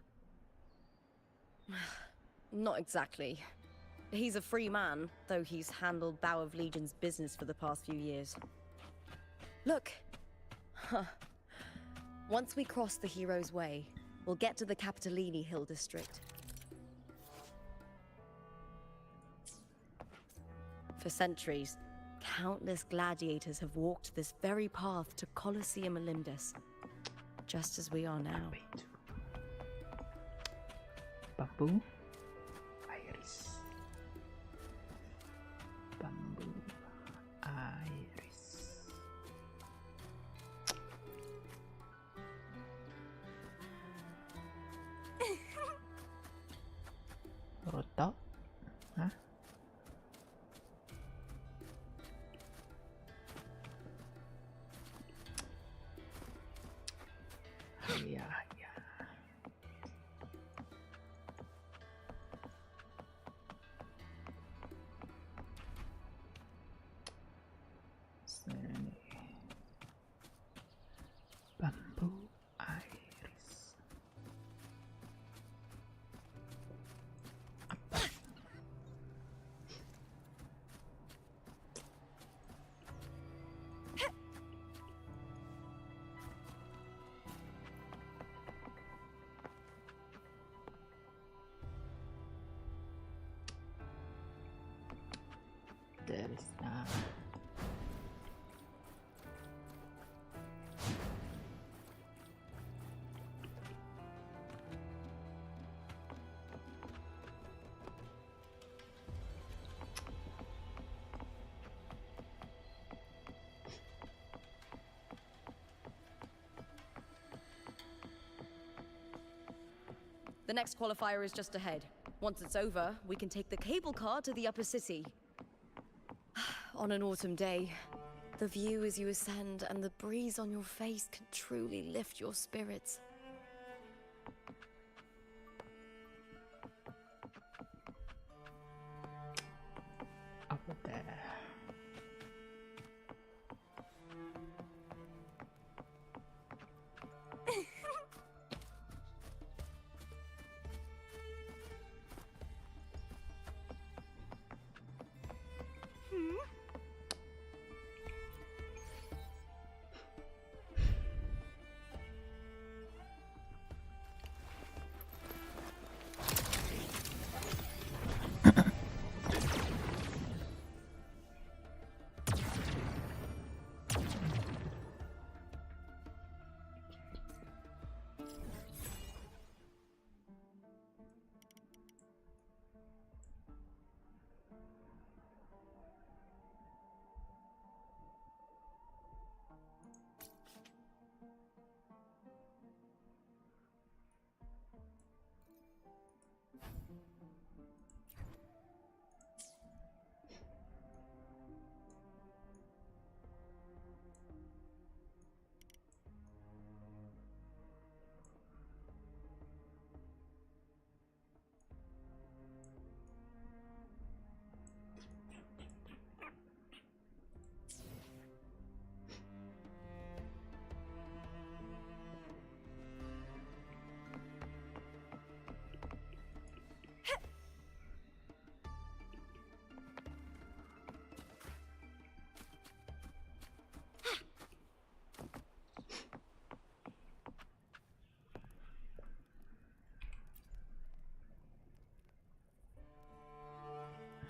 Not exactly. He's a free man, though he's handled Bow of Legion's business for the past few years. Look! Once we cross the Hero's Way, we'll get to the Capitolini Hill district. For centuries, countless gladiators have walked this very path to Colosseum Olympus, just as we are now. Bamboo. Iris. Bamboo. Iris. Roto? Hah? Ya. Sini. Bambu iris. Apa? There is not. The next qualifier is just ahead. Once it's over, we can take the cable car to the upper city. On an autumn day, the view as you ascend and the breeze on your face can truly lift your spirits. Apa there?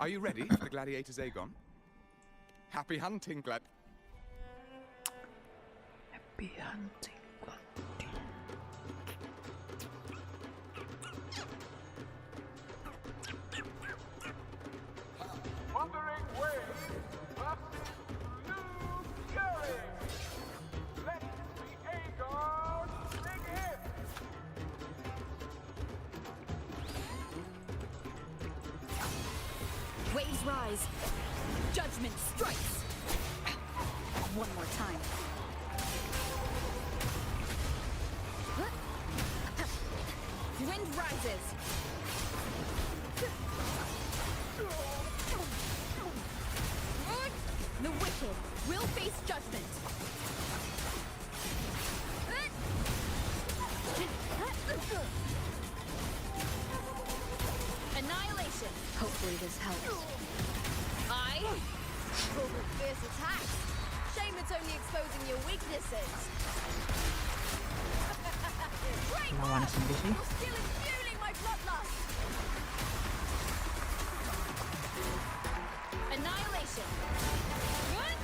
Are you ready for the gladiators, Aegon? Happy hunting, Happy hunting. Wuthering Waves versus Blue Fury. Let the Aegon begin. Waves rise. Judgment strikes. One more time. Wind rises. The wicked will face judgment. Annihilation. Hopefully this helps. I call them fierce attacks. Shame it's only exposing your weaknesses. Great Lawan work! sendiri. Your skill is fueling my bloodlust. Annihilation. What?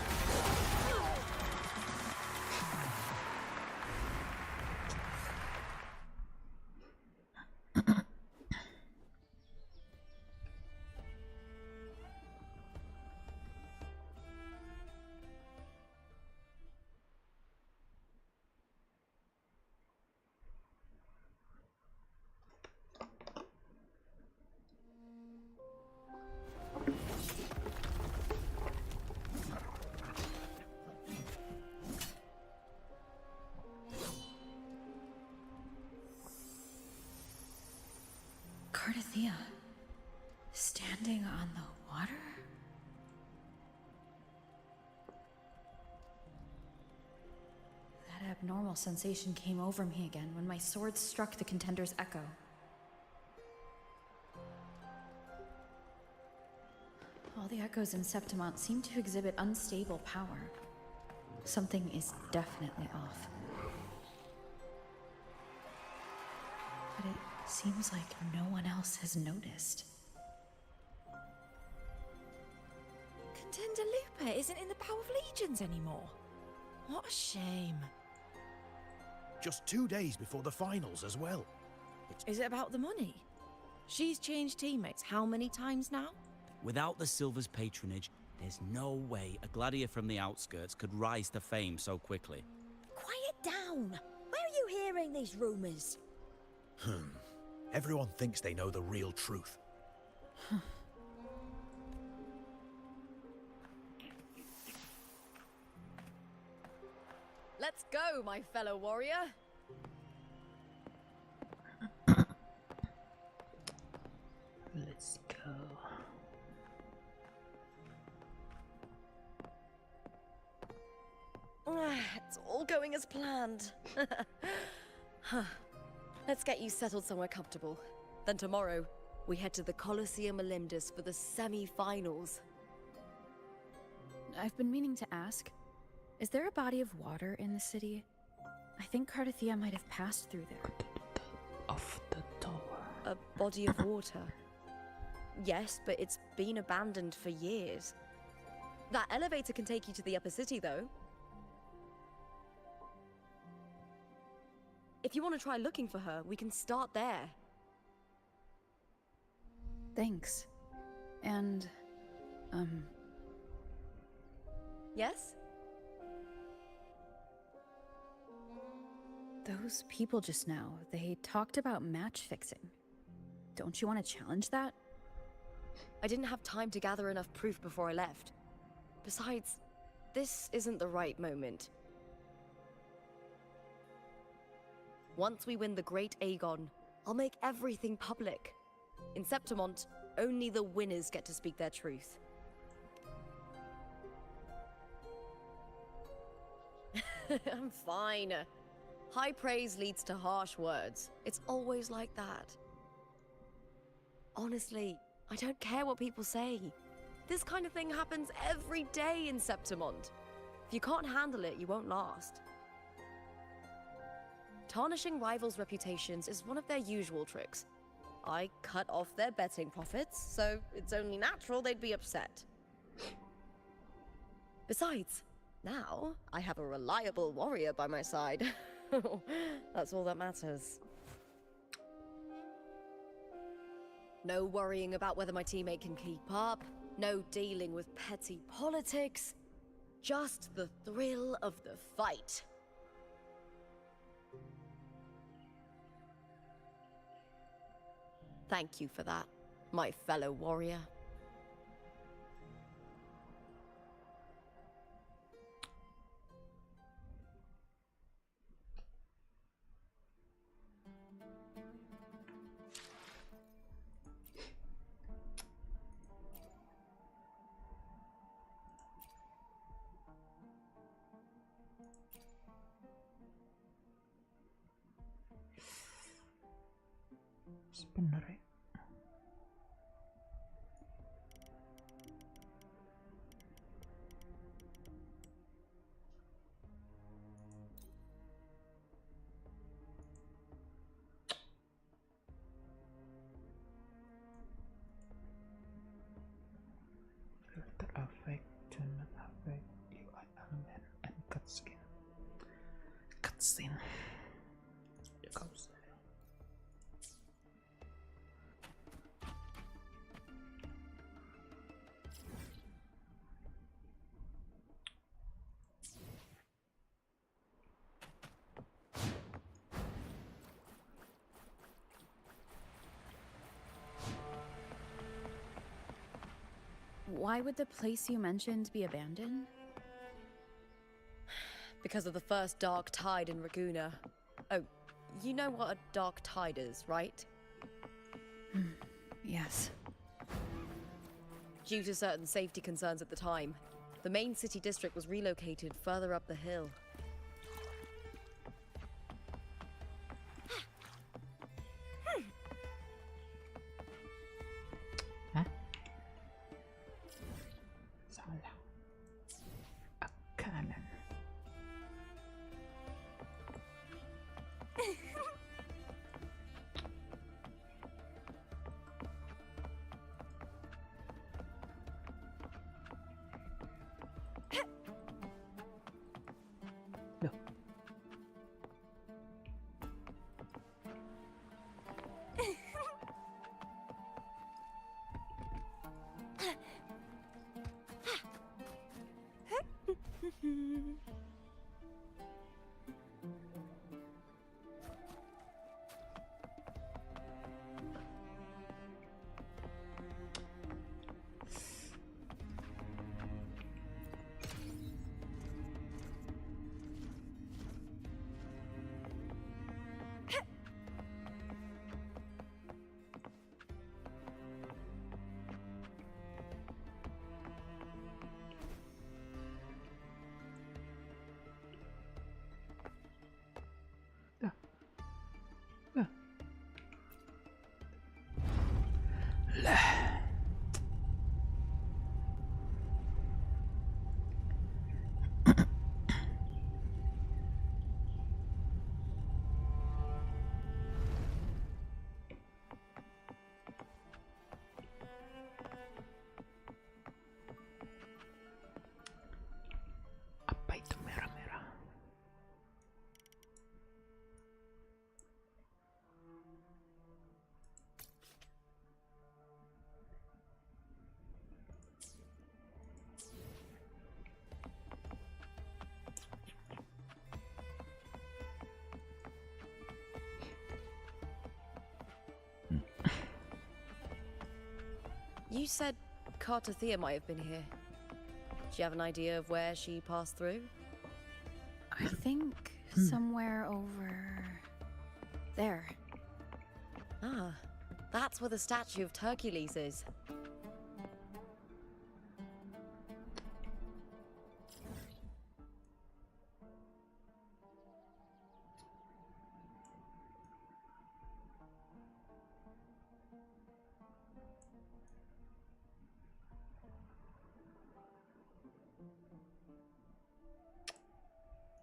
Cartithea, standing on the water? That abnormal sensation came over me again when my sword struck the contender's echo. All the echoes in Septimont seem to exhibit unstable power. Something is definitely off. But it seems like no one else has noticed. Contender Lupa isn't in the Power of Legions anymore. What a shame. Just 2 days before the finals as well. Is it about the money? She's changed teammates how many times now? Without the Silver's patronage, there's no way a gladiator from the outskirts could rise to fame so quickly. Quiet down! Where are you hearing these rumors? Everyone thinks they know the real truth. Let's go, my fellow warrior. Let's go. It's all going as planned. Let's get you settled somewhere comfortable. Then tomorrow, we head to the Colosseum Olympus for the semi-finals. I've been meaning to ask, is there a body of water in the city? I think Cartithea might have passed through there. Off the tower. A body of water. Yes, but it's been abandoned for years. That elevator can take you to the upper city, though. If you want to try looking for her, we can start there. Thanks. And, Yes? those people just now, they talked about match fixing. Don't you want to challenge that? I didn't have time to gather enough proof before I left. Besides, this isn't the right moment. Once we win the Great Aegon, I'll make everything public. In Septimont, only the winners get to speak their truth. I'm fine. High praise leads to harsh words. It's always like that. Honestly, I don't care what people say. This kind of thing happens every day in Septimont. If you can't handle it, you won't last. Tarnishing rivals' reputations is one of their usual tricks. I cut off their betting profits, so it's only natural they'd be upset. Besides, now I have a reliable warrior by my side. That's all that matters. No worrying about whether my teammate can keep up, no dealing with petty politics, just the thrill of the fight. Thank you for that, my fellow warrior. Sebenarnya filter effect do not affect UI element and cutscene. Cutscene. Why would the place you mentioned be abandoned? Because of the first dark tide in Raguna. Oh, you know what a dark tide is, right? Yes. Due to certain safety concerns at the time, the main city district was relocated further up the hill. Salah. Kanan. Loh. Lah. Apa itu merah-merah? You said Carte might have been here. Do you have an idea of where she passed through? I think somewhere over there. Ah, that's where the statue of Hercules is.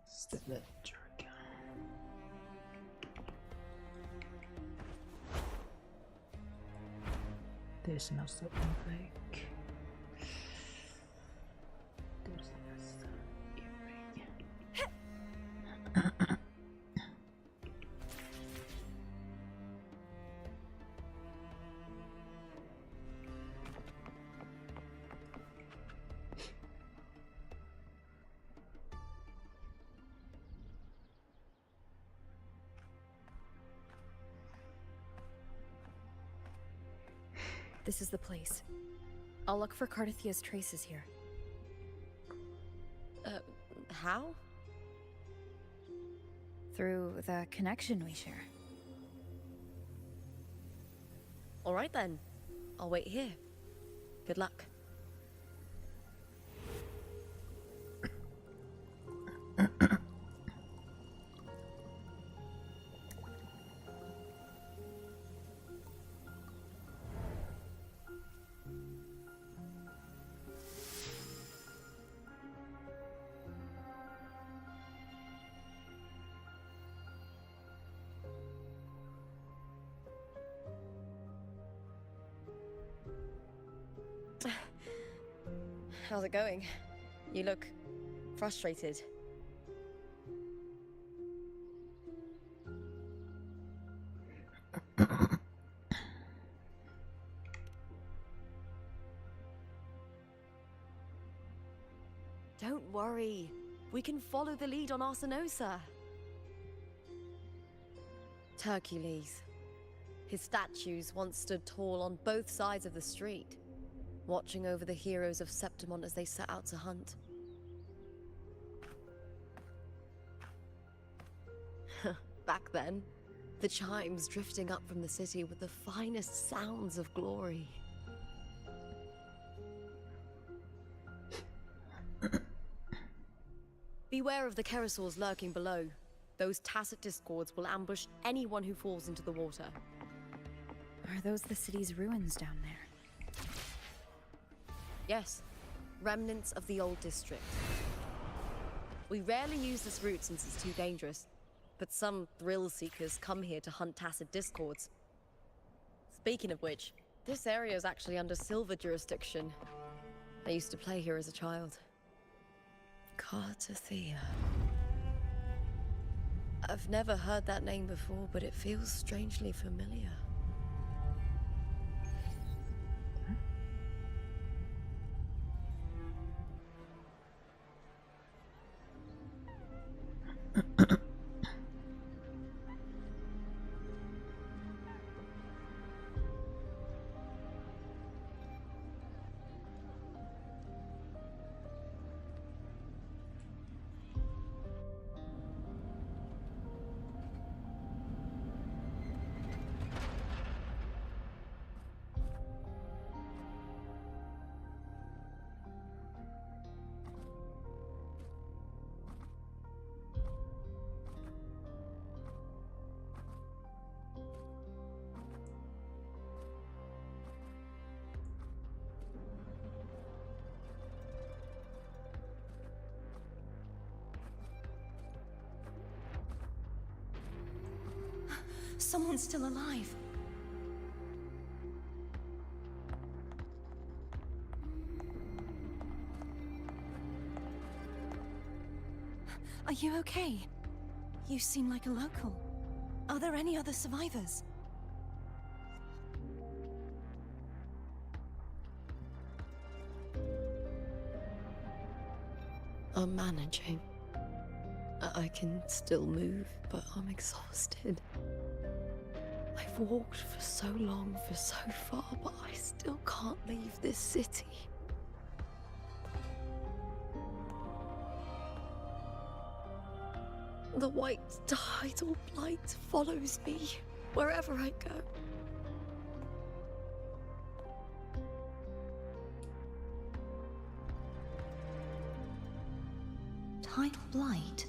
Step that jerk. There's no stopping back. There's no stopping. This is the place. I'll look for Cardathia's traces here. How? Through the connection we share. Alright then. I'll wait here. Good luck. How's it going? You look frustrated. Don't worry. We can follow the lead on Arsenosa. Hercules. His statues once stood tall on both sides of the street, watching over the heroes of Septimont as they set out to hunt. Back then, the chimes drifting up from the city were the finest sounds of glory. Beware of the Kerosaurs lurking below. Those tacit discords will ambush anyone who falls into the water. Are those the city's ruins down there? Yes, remnants of the old district. We rarely use this route since it's too dangerous, but some thrill-seekers come here to hunt tacit discords. Speaking of which, this area is actually under Silver jurisdiction. I used to play here as a child. Cartathea. I've never heard that name before, but it feels strangely familiar. Someone's still alive. Are you okay? You seem like a local. Are there any other survivors? I'm managing. I can still move, but I'm exhausted. I've walked for so long, for so far, but I still can't leave this city. The white tidal blight follows me wherever I go. Tidal blight?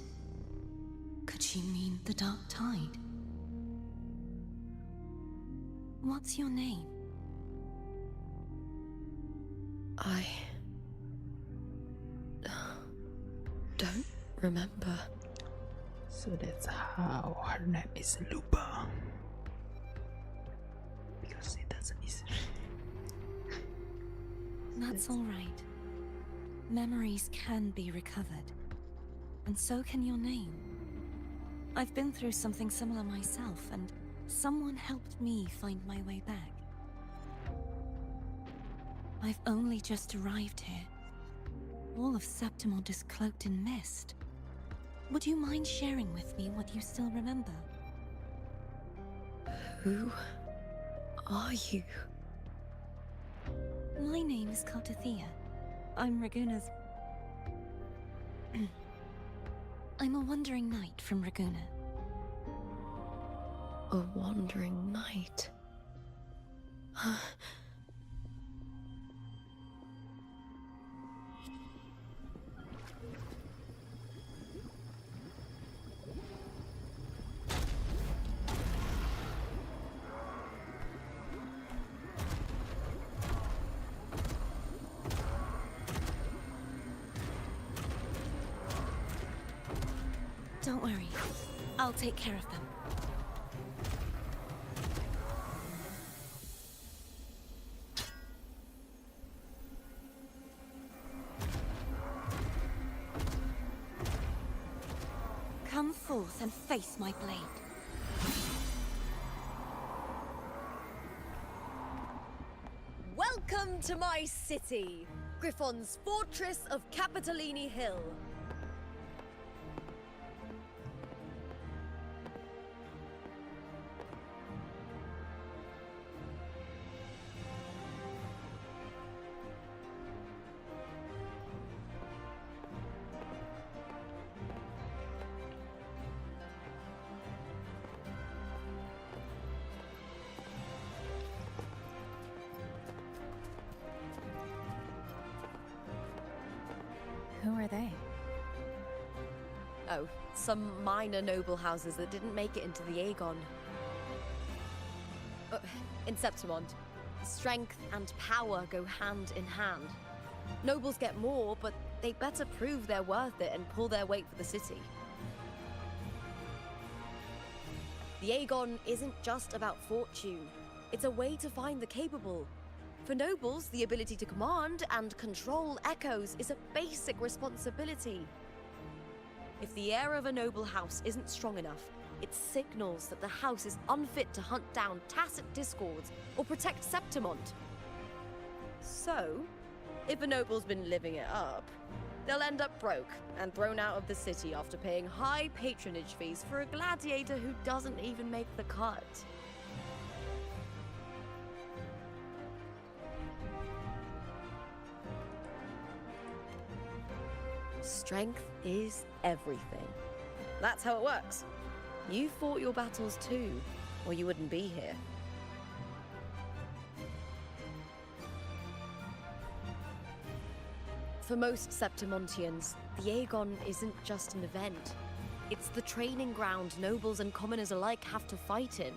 Could she mean the dark tide? What's your name? I don't remember. So that's how her name is Lupa. Because it doesn't That's all right. Memories can be recovered. And so can your name. I've been through something similar myself, and someone helped me find my way back. I've only just arrived here. All of Septimont is cloaked in mist. Would you mind sharing with me what you still remember? Who are you? My name is Cartathea. I'm Raguna's... I'm a wandering knight from Raguna. A wandering knight. Don't worry. I'll take care of them. Come forth and face my blade. Welcome to my city, Griffon's fortress of Capitolini Hill. Who are they? Oh, some minor noble houses that didn't make it into the Aegon. In Septimont, strength and power go hand in hand. Nobles get more, but they better prove they're worth it and pull their weight for the city. The Aegon isn't just about fortune. It's a way to find the capable. For nobles, the ability to command and control echoes is a basic responsibility. If the heir of a noble house isn't strong enough, it signals that the house is unfit to hunt down tacit discords or protect Septimont. So, if a noble's been living it up, they'll end up broke and thrown out of the city after paying high patronage fees for a gladiator who doesn't even make the cut. Strength is everything. That's how it works. You fought your battles too, or you wouldn't be here. For most Septimontians, the Aegon isn't just an event. It's the training ground nobles and commoners alike have to fight in.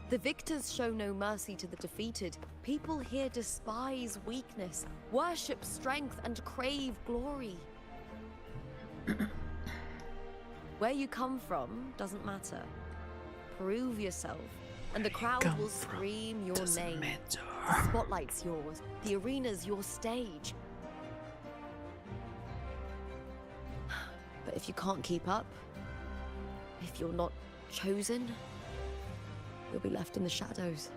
The victors show no mercy to the defeated. People here despise weakness, worship strength, and crave glory. Where you come from doesn't matter. Prove yourself, and the crowd will scream your name. The spotlight's yours, the arena's your stage. But if you can't keep up, if you're not chosen, you'll be left in the shadows.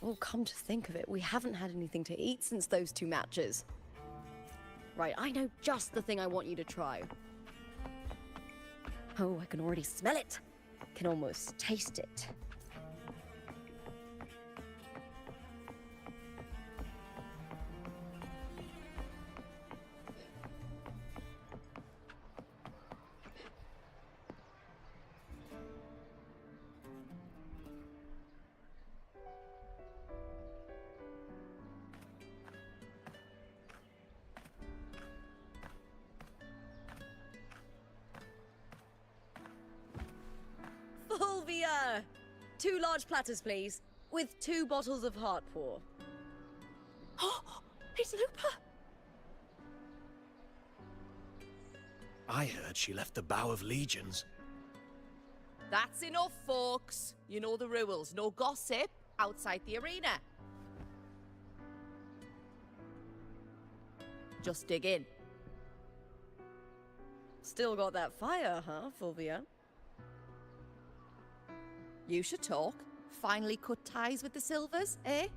Oh, come to think of it, we haven't had anything to eat since those 2 matches. Right, I know just the thing I want you to try. Oh, I can already smell it. Can almost taste it. Fulvia! 2 large platters, please, with 2 bottles of Heartpour. Oh, it's Lupa! I heard she left the Bow of Legions. That's enough, folks. You know the rules. No gossip outside the arena. Just dig in. Still got that fire, huh, Fulvia? You should talk. Finally cut ties with the Silvers, eh?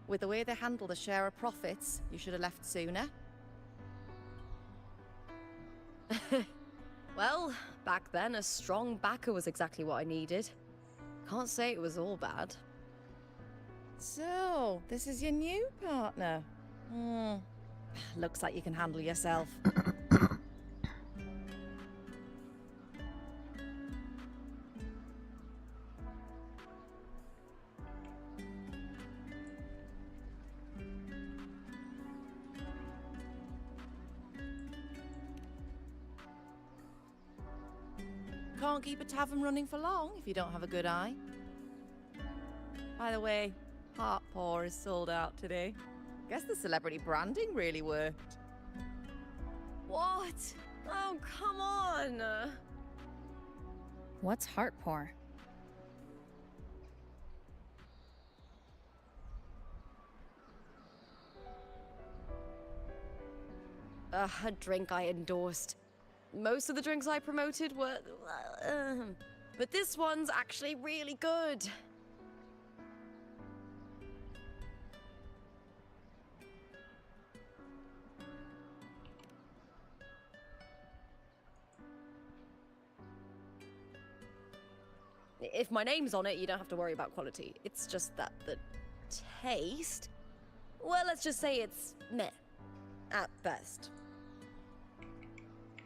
With the way they handle the share of profits, you should have left sooner. Well, back then, a strong backer was exactly what I needed. Can't say it was all bad. So, this is your new partner? Looks like you can handle yourself. Can't keep a tavern running for long if you don't have a good eye. By the way, Heart Paw is sold out today. Guess the celebrity branding really worked. What? Oh, come on! What's heart pour? A drink I endorsed. Most of the drinks I promoted were... but this one's actually really good. If my name's on it, you don't have to worry about quality. It's just that the taste... Well, let's just say it's meh. At best.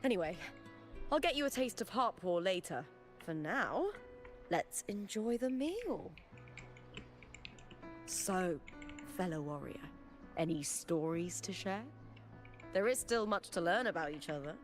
Anyway, I'll get you a taste of Heart Paw later. For now, let's enjoy the meal. So, fellow warrior, any stories to share? There is still much to learn about each other.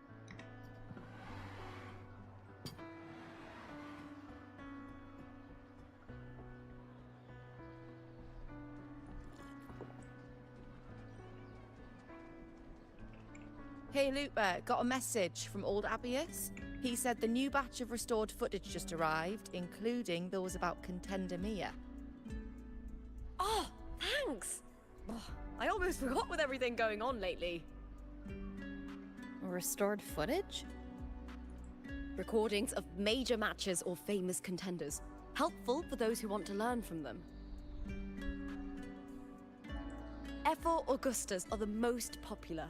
Hey Lupa, got a message from old Abius. He said the new batch of restored footage just arrived, including those about Contender Mia. Oh, thanks! Oh, I almost forgot with everything going on lately. Restored footage? Recordings of major matches or famous contenders. Helpful for those who want to learn from them. Ephor Augustas are the most popular.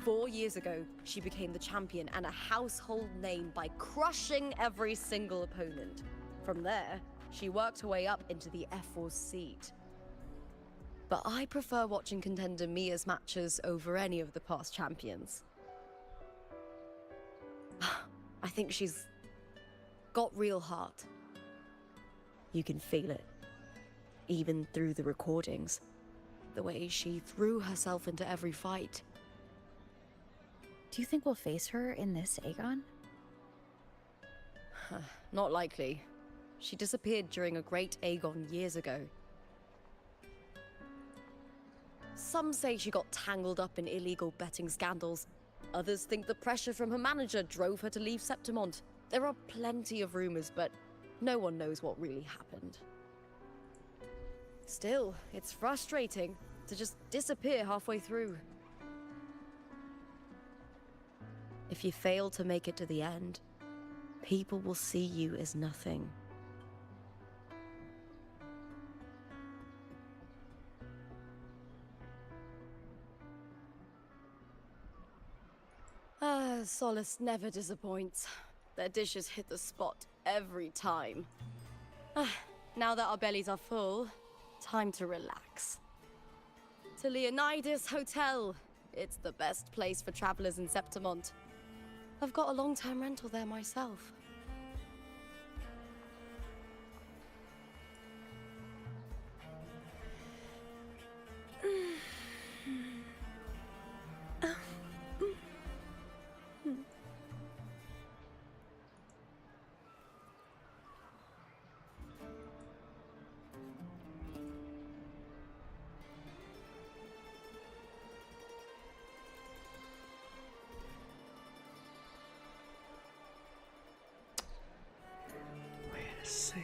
4 years ago, she became the champion and a household name by crushing every single opponent. From there, she worked her way up into the Ephor's seat. But I prefer watching Contender Mia's matches over any of the past champions. I think she's got real heart. You can feel it, even through the recordings. The way she threw herself into every fight. Do you think we'll face her in this Aegon? Not likely. She disappeared during a great Aegon years ago. Some say she got tangled up in illegal betting scandals. Others think the pressure from her manager drove her to leave Septimont. There are plenty of rumors, but no one knows what really happened. Still, it's frustrating to just disappear halfway through. If you fail to make it to the end, people will see you as nothing. Solace never disappoints. Their dishes hit the spot every time. Now that our bellies are full, time to relax. To Leonidas Hotel. It's the best place for travelers in Septimont. I've got a long-term rental there myself. see.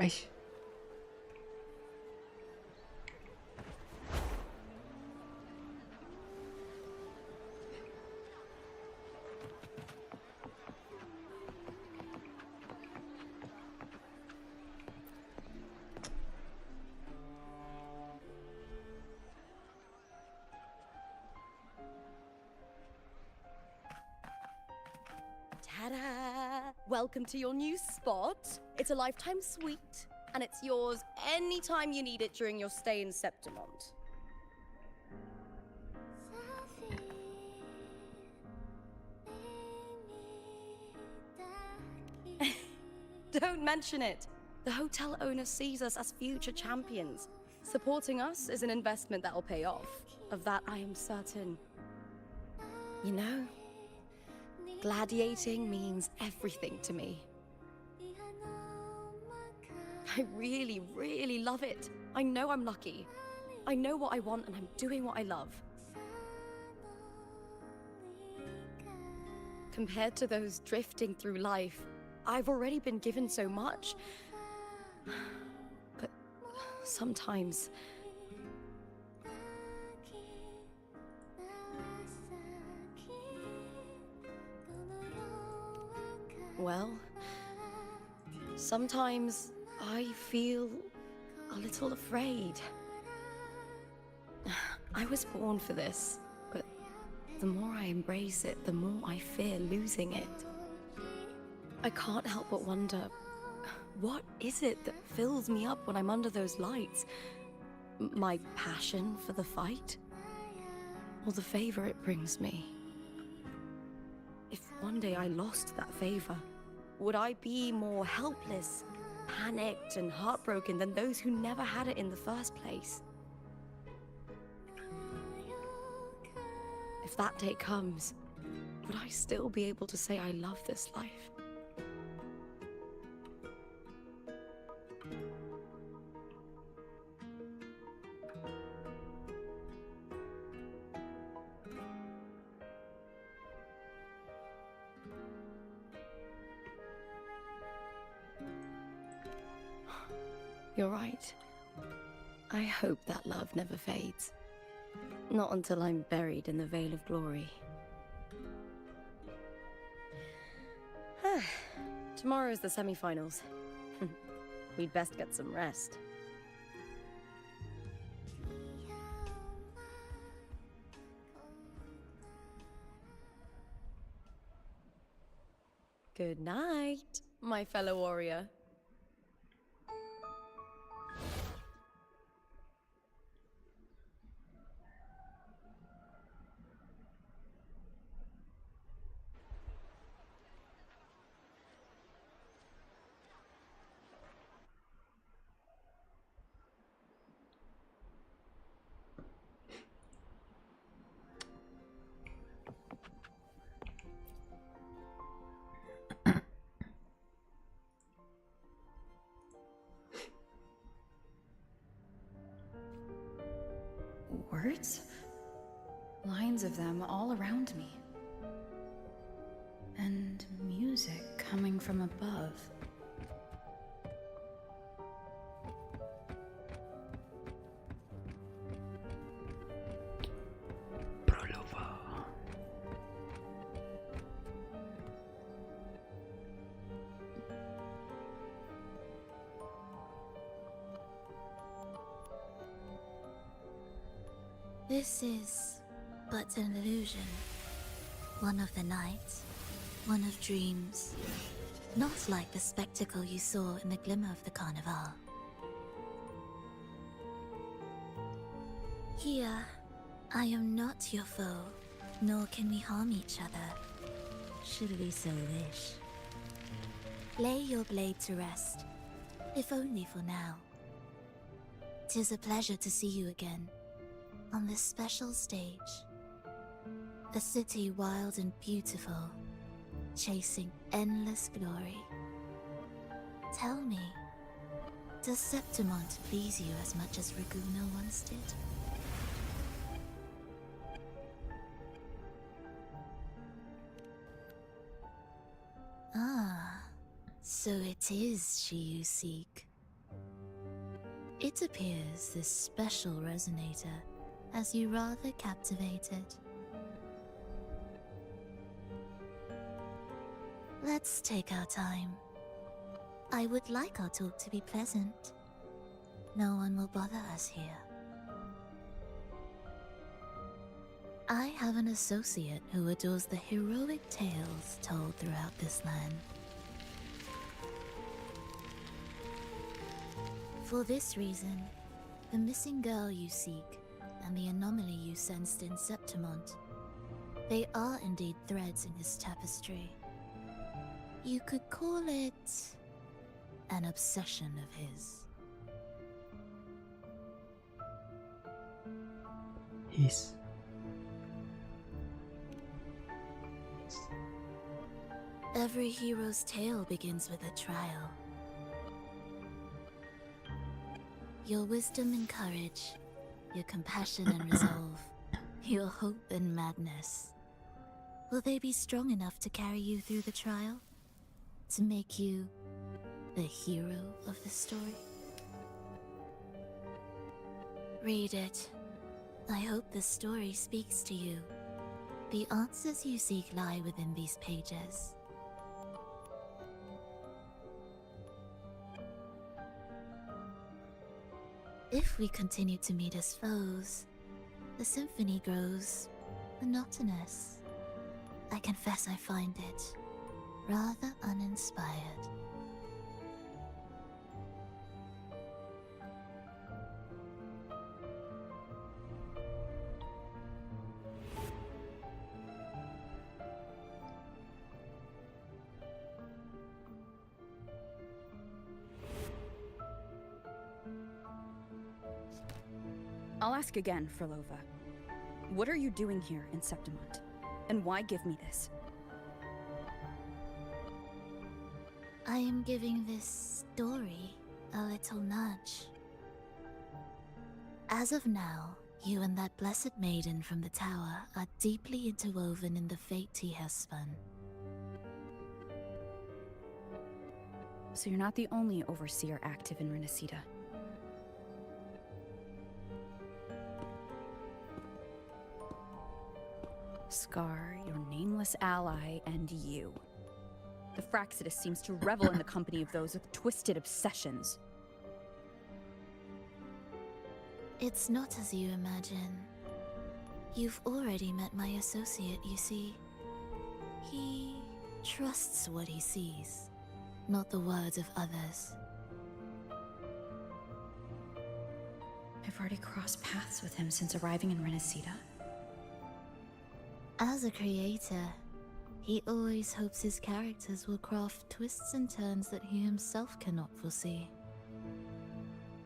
Ay. Ta-da! Welcome to your new spot. It's a lifetime suite, and it's yours anytime you need it during your stay in Septimont. Don't mention it. The hotel owner sees us as future champions. Supporting us is an investment that'll pay off. Of that, I am certain. You know, gladiating means everything to me. I really, really love it. I know I'm lucky. I know what I want and I'm doing what I love. Compared to those drifting through life, I've already been given so much. But sometimes... well, sometimes I feel a little afraid. I was born for this, but the more I embrace it, the more I fear losing it. I can't help but wonder, what is it that fills me up when I'm under those lights? My passion for the fight? Or the favor it brings me? If one day I lost that favor, would I be more helpless, panicked, and heartbroken than those who never had it in the first place? If that day comes, would I still be able to say I love this life? You're right. I hope that love never fades. Not until I'm buried in the Veil of Glory. Tomorrow's the semi-finals. We'd best get some rest. Good night, my fellow warrior. Words? Lines of them all around me. And music coming from above. This is but an illusion. One of the night, one of dreams. Not like the spectacle you saw in the glimmer of the carnival. Here, I am not your foe, nor can we harm each other, should we so wish. Lay your blade to rest, if only for now. 'Tis a pleasure to see you again, on this special stage. A city wild and beautiful, chasing endless glory. Tell me, does Septimont please you as much as Raguna once did? Ah, so it is she you seek. It appears this special resonator has you rather captivated. Let's take our time. I would like our talk to be pleasant. No one will bother us here. I have an associate who adores the heroic tales told throughout this land. For this reason, the missing girl you seek and the anomaly you sensed in Septimont, they are indeed threads in his tapestry. You could call it an obsession of his. His. Every hero's tale begins with a trial. Your wisdom and courage, your compassion and resolve, your hope and madness. Will they be strong enough to carry you through the trial? To make you the hero of the story? Read it. I hope the story speaks to you. The answers you seek lie within these pages. If we continue to meet as foes, the symphony grows monotonous. I confess I find it rather uninspired. I'll ask again, Frolova. What are you doing here in Septimont? And why give me this? I am giving this story a little nudge. As of now, you and that blessed maiden from the tower are deeply interwoven in the fate he has spun. So you're not the only overseer active in Renacita. Scar, your nameless ally, and you. The Fraxidus seems to revel in the company of those with twisted obsessions. It's not as you imagine. You've already met my associate, you see. He trusts what he sees, not the words of others. I've already crossed paths with him since arriving in Renacita. As a creator, he always hopes his characters will craft twists and turns that he himself cannot foresee.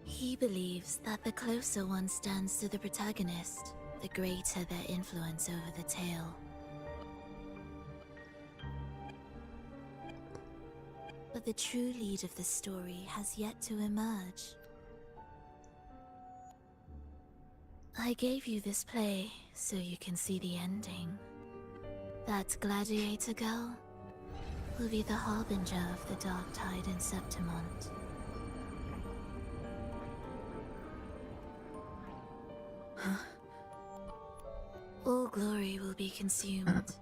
He believes that the closer one stands to the protagonist, the greater their influence over the tale. But the true lead of the story has yet to emerge. I gave you this play so you can see the ending. That gladiator girl will be the harbinger of the dark tide in Septimont. All glory will be consumed,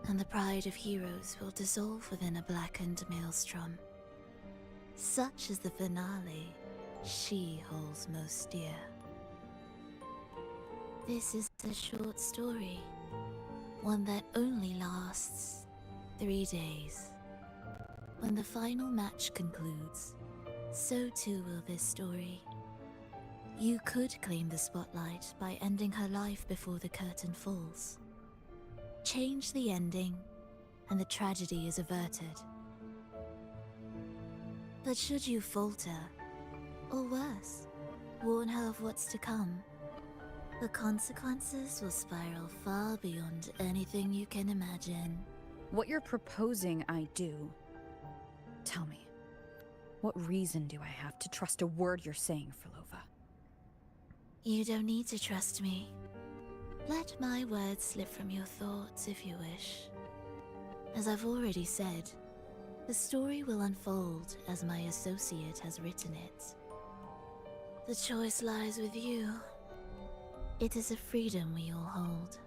and the pride of heroes will dissolve within a blackened maelstrom. Such is the finale she holds most dear. This is a short story, one that only lasts 3 days. When the final match concludes, so too will this story. You could claim the spotlight by ending her life before the curtain falls. Change the ending, and the tragedy is averted. But should you falter, or worse, warn her of what's to come, the consequences will spiral far beyond anything you can imagine. What you're proposing I do. Tell me, what reason do I have to trust a word you're saying, Filova? You don't need to trust me. Let my words slip from your thoughts if you wish. As I've already said, the story will unfold as my associate has written it. The choice lies with you. It is a freedom we all hold.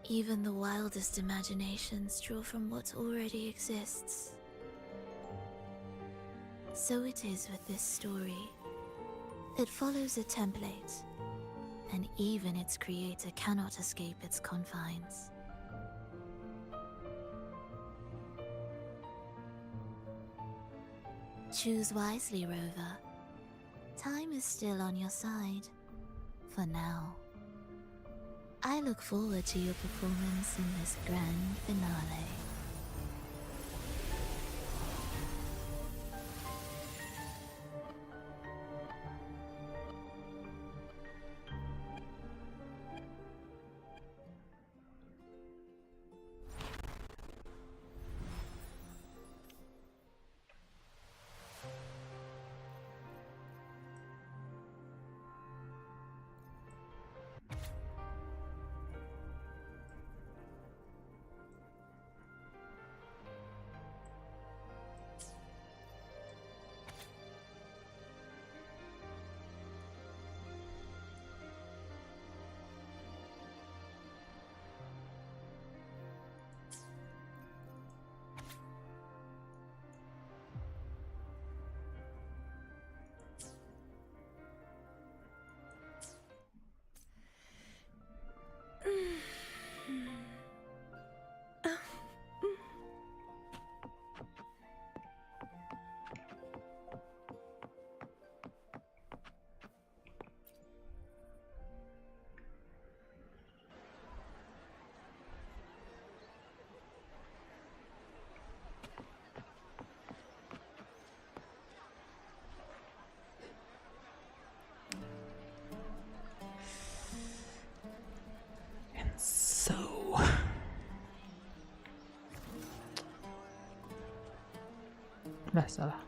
Even the wildest imaginations draw from what already exists. So it is with this story. It follows a template, and even its creator cannot escape its confines. Choose wisely, Rover. Time is still on your side. For now. I look forward to your performance in this grand finale. Nah, salah.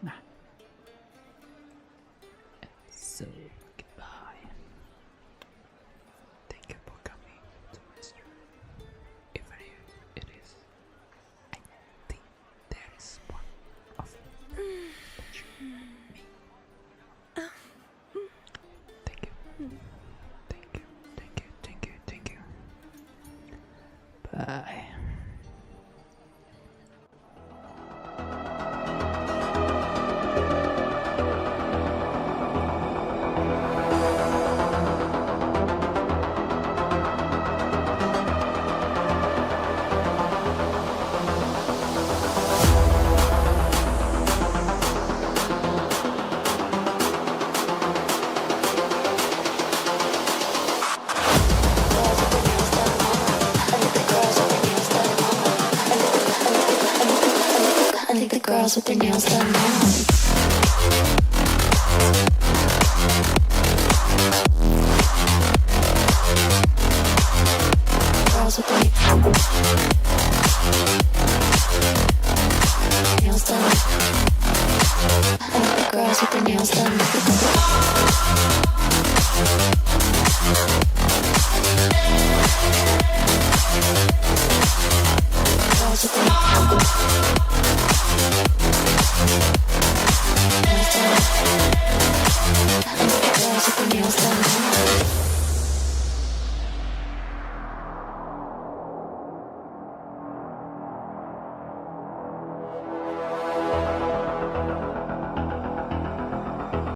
Nah. So, goodbye. Thank you for coming to my stream. Even if it is, I think there is one of me. Thank you. Thank you. Thank you. Thank you. Thank you. Bye. Girls with their nails done now. Girls with their